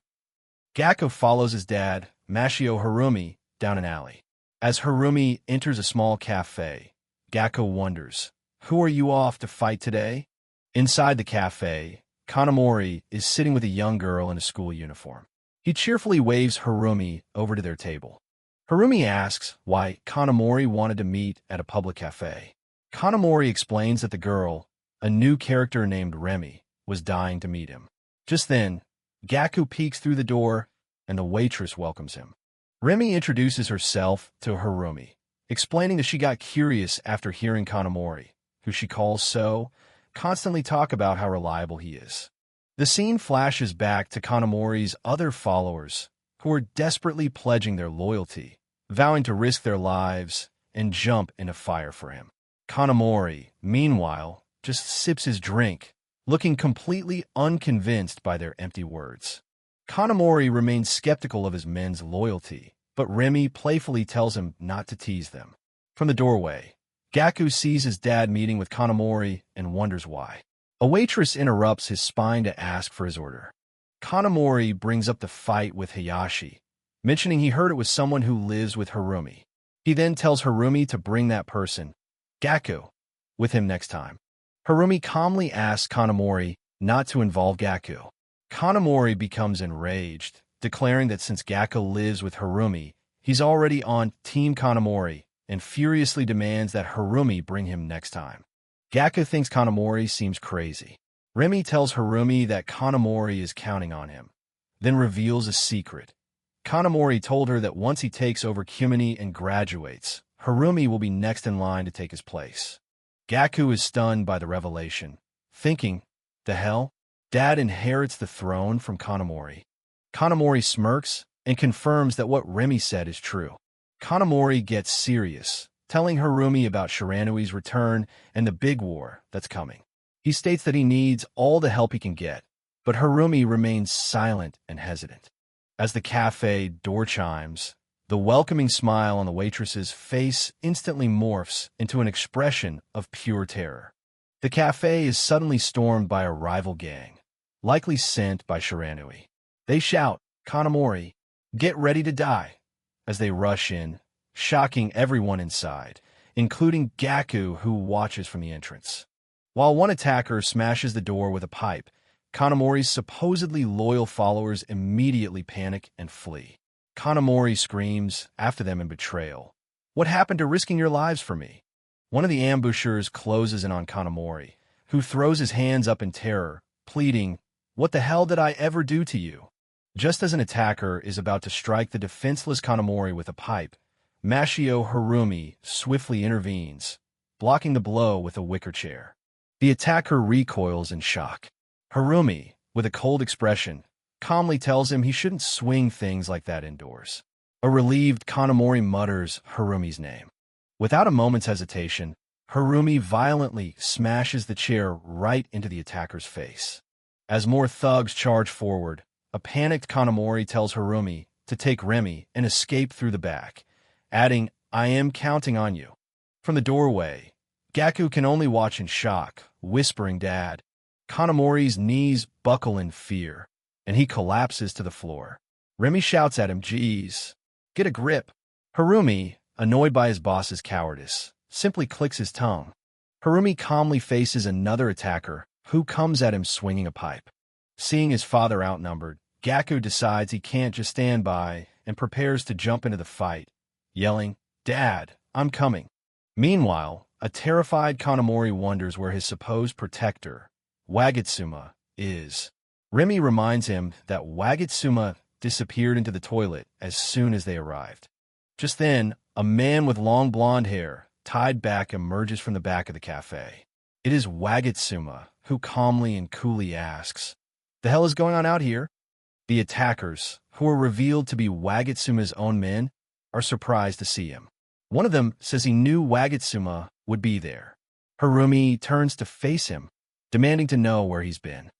Speaker 1: Gaku follows his dad, Mashio Harumi, down an alley. As Harumi enters a small cafe, Gaku wonders, "Who are you off to fight today?" Inside the cafe, Kanamori is sitting with a young girl in a school uniform. He cheerfully waves Harumi over to their table. Harumi asks why Kanamori wanted to meet at a public cafe. Kanamori explains that the girl, a new character named Remy, was dying to meet him. Just then, Gaku peeks through the door, and the waitress welcomes him. Remy introduces herself to Harumi, explaining that she got curious after hearing Kanamori, who she calls so, constantly talk about how reliable he is. The scene flashes back to Kanamori's other followers, who are desperately pledging their loyalty, vowing to risk their lives and jump in a fire for him. Kanamori, meanwhile, just sips his drink, looking completely unconvinced by their empty words. Kanamori remains skeptical of his men's loyalty, but Remy playfully tells him not to tease them. From the doorway, Gaku sees his dad meeting with Kanamori and wonders why. A waitress interrupts his spine to ask for his order. Kanamori brings up the fight with Hayashi, mentioning he heard it was someone who lives with Harumi. He then tells Harumi to bring that person, Gaku, with him next time. Harumi calmly asks Kanamori not to involve Gaku. Kanamori becomes enraged, declaring that since Gaku lives with Harumi, he's already on Team Kanamori, and furiously demands that Harumi bring him next time. Gaku thinks Kanamori seems crazy. Remy tells Harumi that Kanamori is counting on him, then reveals a secret. Kanamori told her that once he takes over Kumani and graduates, Harumi will be next in line to take his place. Gaku is stunned by the revelation, thinking The hell? Dad inherits the throne from Kanamori. Kanamori smirks and confirms that what Remy said is true. Kanamori gets serious, telling Harumi about Shiranui's return and the big war that's coming. He states that he needs all the help he can get, but Harumi remains silent and hesitant. As the cafe door chimes, the welcoming smile on the waitress's face instantly morphs into an expression of pure terror. The cafe is suddenly stormed by a rival gang, likely sent by Shiranui. They shout, "Kanamori, get ready to die," as they rush in, shocking everyone inside, including Gaku, who watches from the entrance. While one attacker smashes the door with a pipe, Kanamori's supposedly loyal followers immediately panic and flee. Kanamori screams after them in betrayal, "What happened to risking your lives for me?" One of the ambushers closes in on Kanamori, who throws his hands up in terror, pleading, "What the hell did I ever do to you?" Just as an attacker is about to strike the defenseless Kanamori with a pipe, Mashio Harumi swiftly intervenes, blocking the blow with a wicker chair. The attacker recoils in shock. Harumi, with a cold expression, calmly tells him he shouldn't swing things like that indoors. A relieved Kanamori mutters Harumi's name. Without a moment's hesitation, Harumi violently smashes the chair right into the attacker's face. As more thugs charge forward, a panicked Kanamori tells Harumi to take Remy and escape through the back, adding, "I am counting on you." From the doorway, Gaku can only watch in shock, whispering, "Dad." Kanamori's knees buckle in fear, and he collapses to the floor. Remy shouts at him, "Geez, get a grip." Harumi, annoyed by his boss's cowardice, simply clicks his tongue. Harumi calmly faces another attacker who comes at him swinging a pipe. Seeing his father outnumbered, Gaku decides he can't just stand by and prepares to jump into the fight, yelling, "Dad, I'm coming." Meanwhile, a terrified Kanamori wonders where his supposed protector, Wagitsuma, is. Remy reminds him that Wagitsuma disappeared into the toilet as soon as they arrived. Just then, a man with long blonde hair, tied back, emerges from the back of the cafe. It is Wagitsuma, who calmly and coolly asks, "The hell is going on out here?" The attackers, who are revealed to be Wagitsuma's own men, are surprised to see him. One of them says he knew Wagitsuma would be there. Harumi turns to face him, demanding to know where he's been.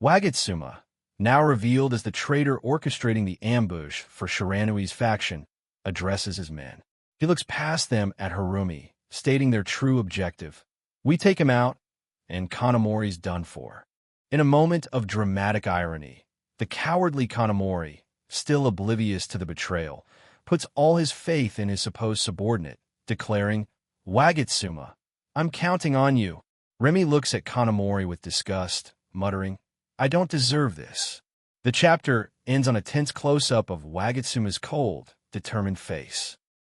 Speaker 1: Wagitsuma, now revealed as the traitor orchestrating the ambush for Shiranui's faction, addresses his men. He looks past them at Harumi, stating their true objective. "We take him out, and Kanamori's done for." In a moment of dramatic irony, the cowardly Kanamori, still oblivious to the betrayal, puts all his faith in his supposed subordinate, declaring, "Wagitsuma, I'm counting on you." Remy looks at Kanamori with disgust, muttering, "I don't deserve this." The chapter ends on a tense close-up of Wagitsuma's cold, determined face.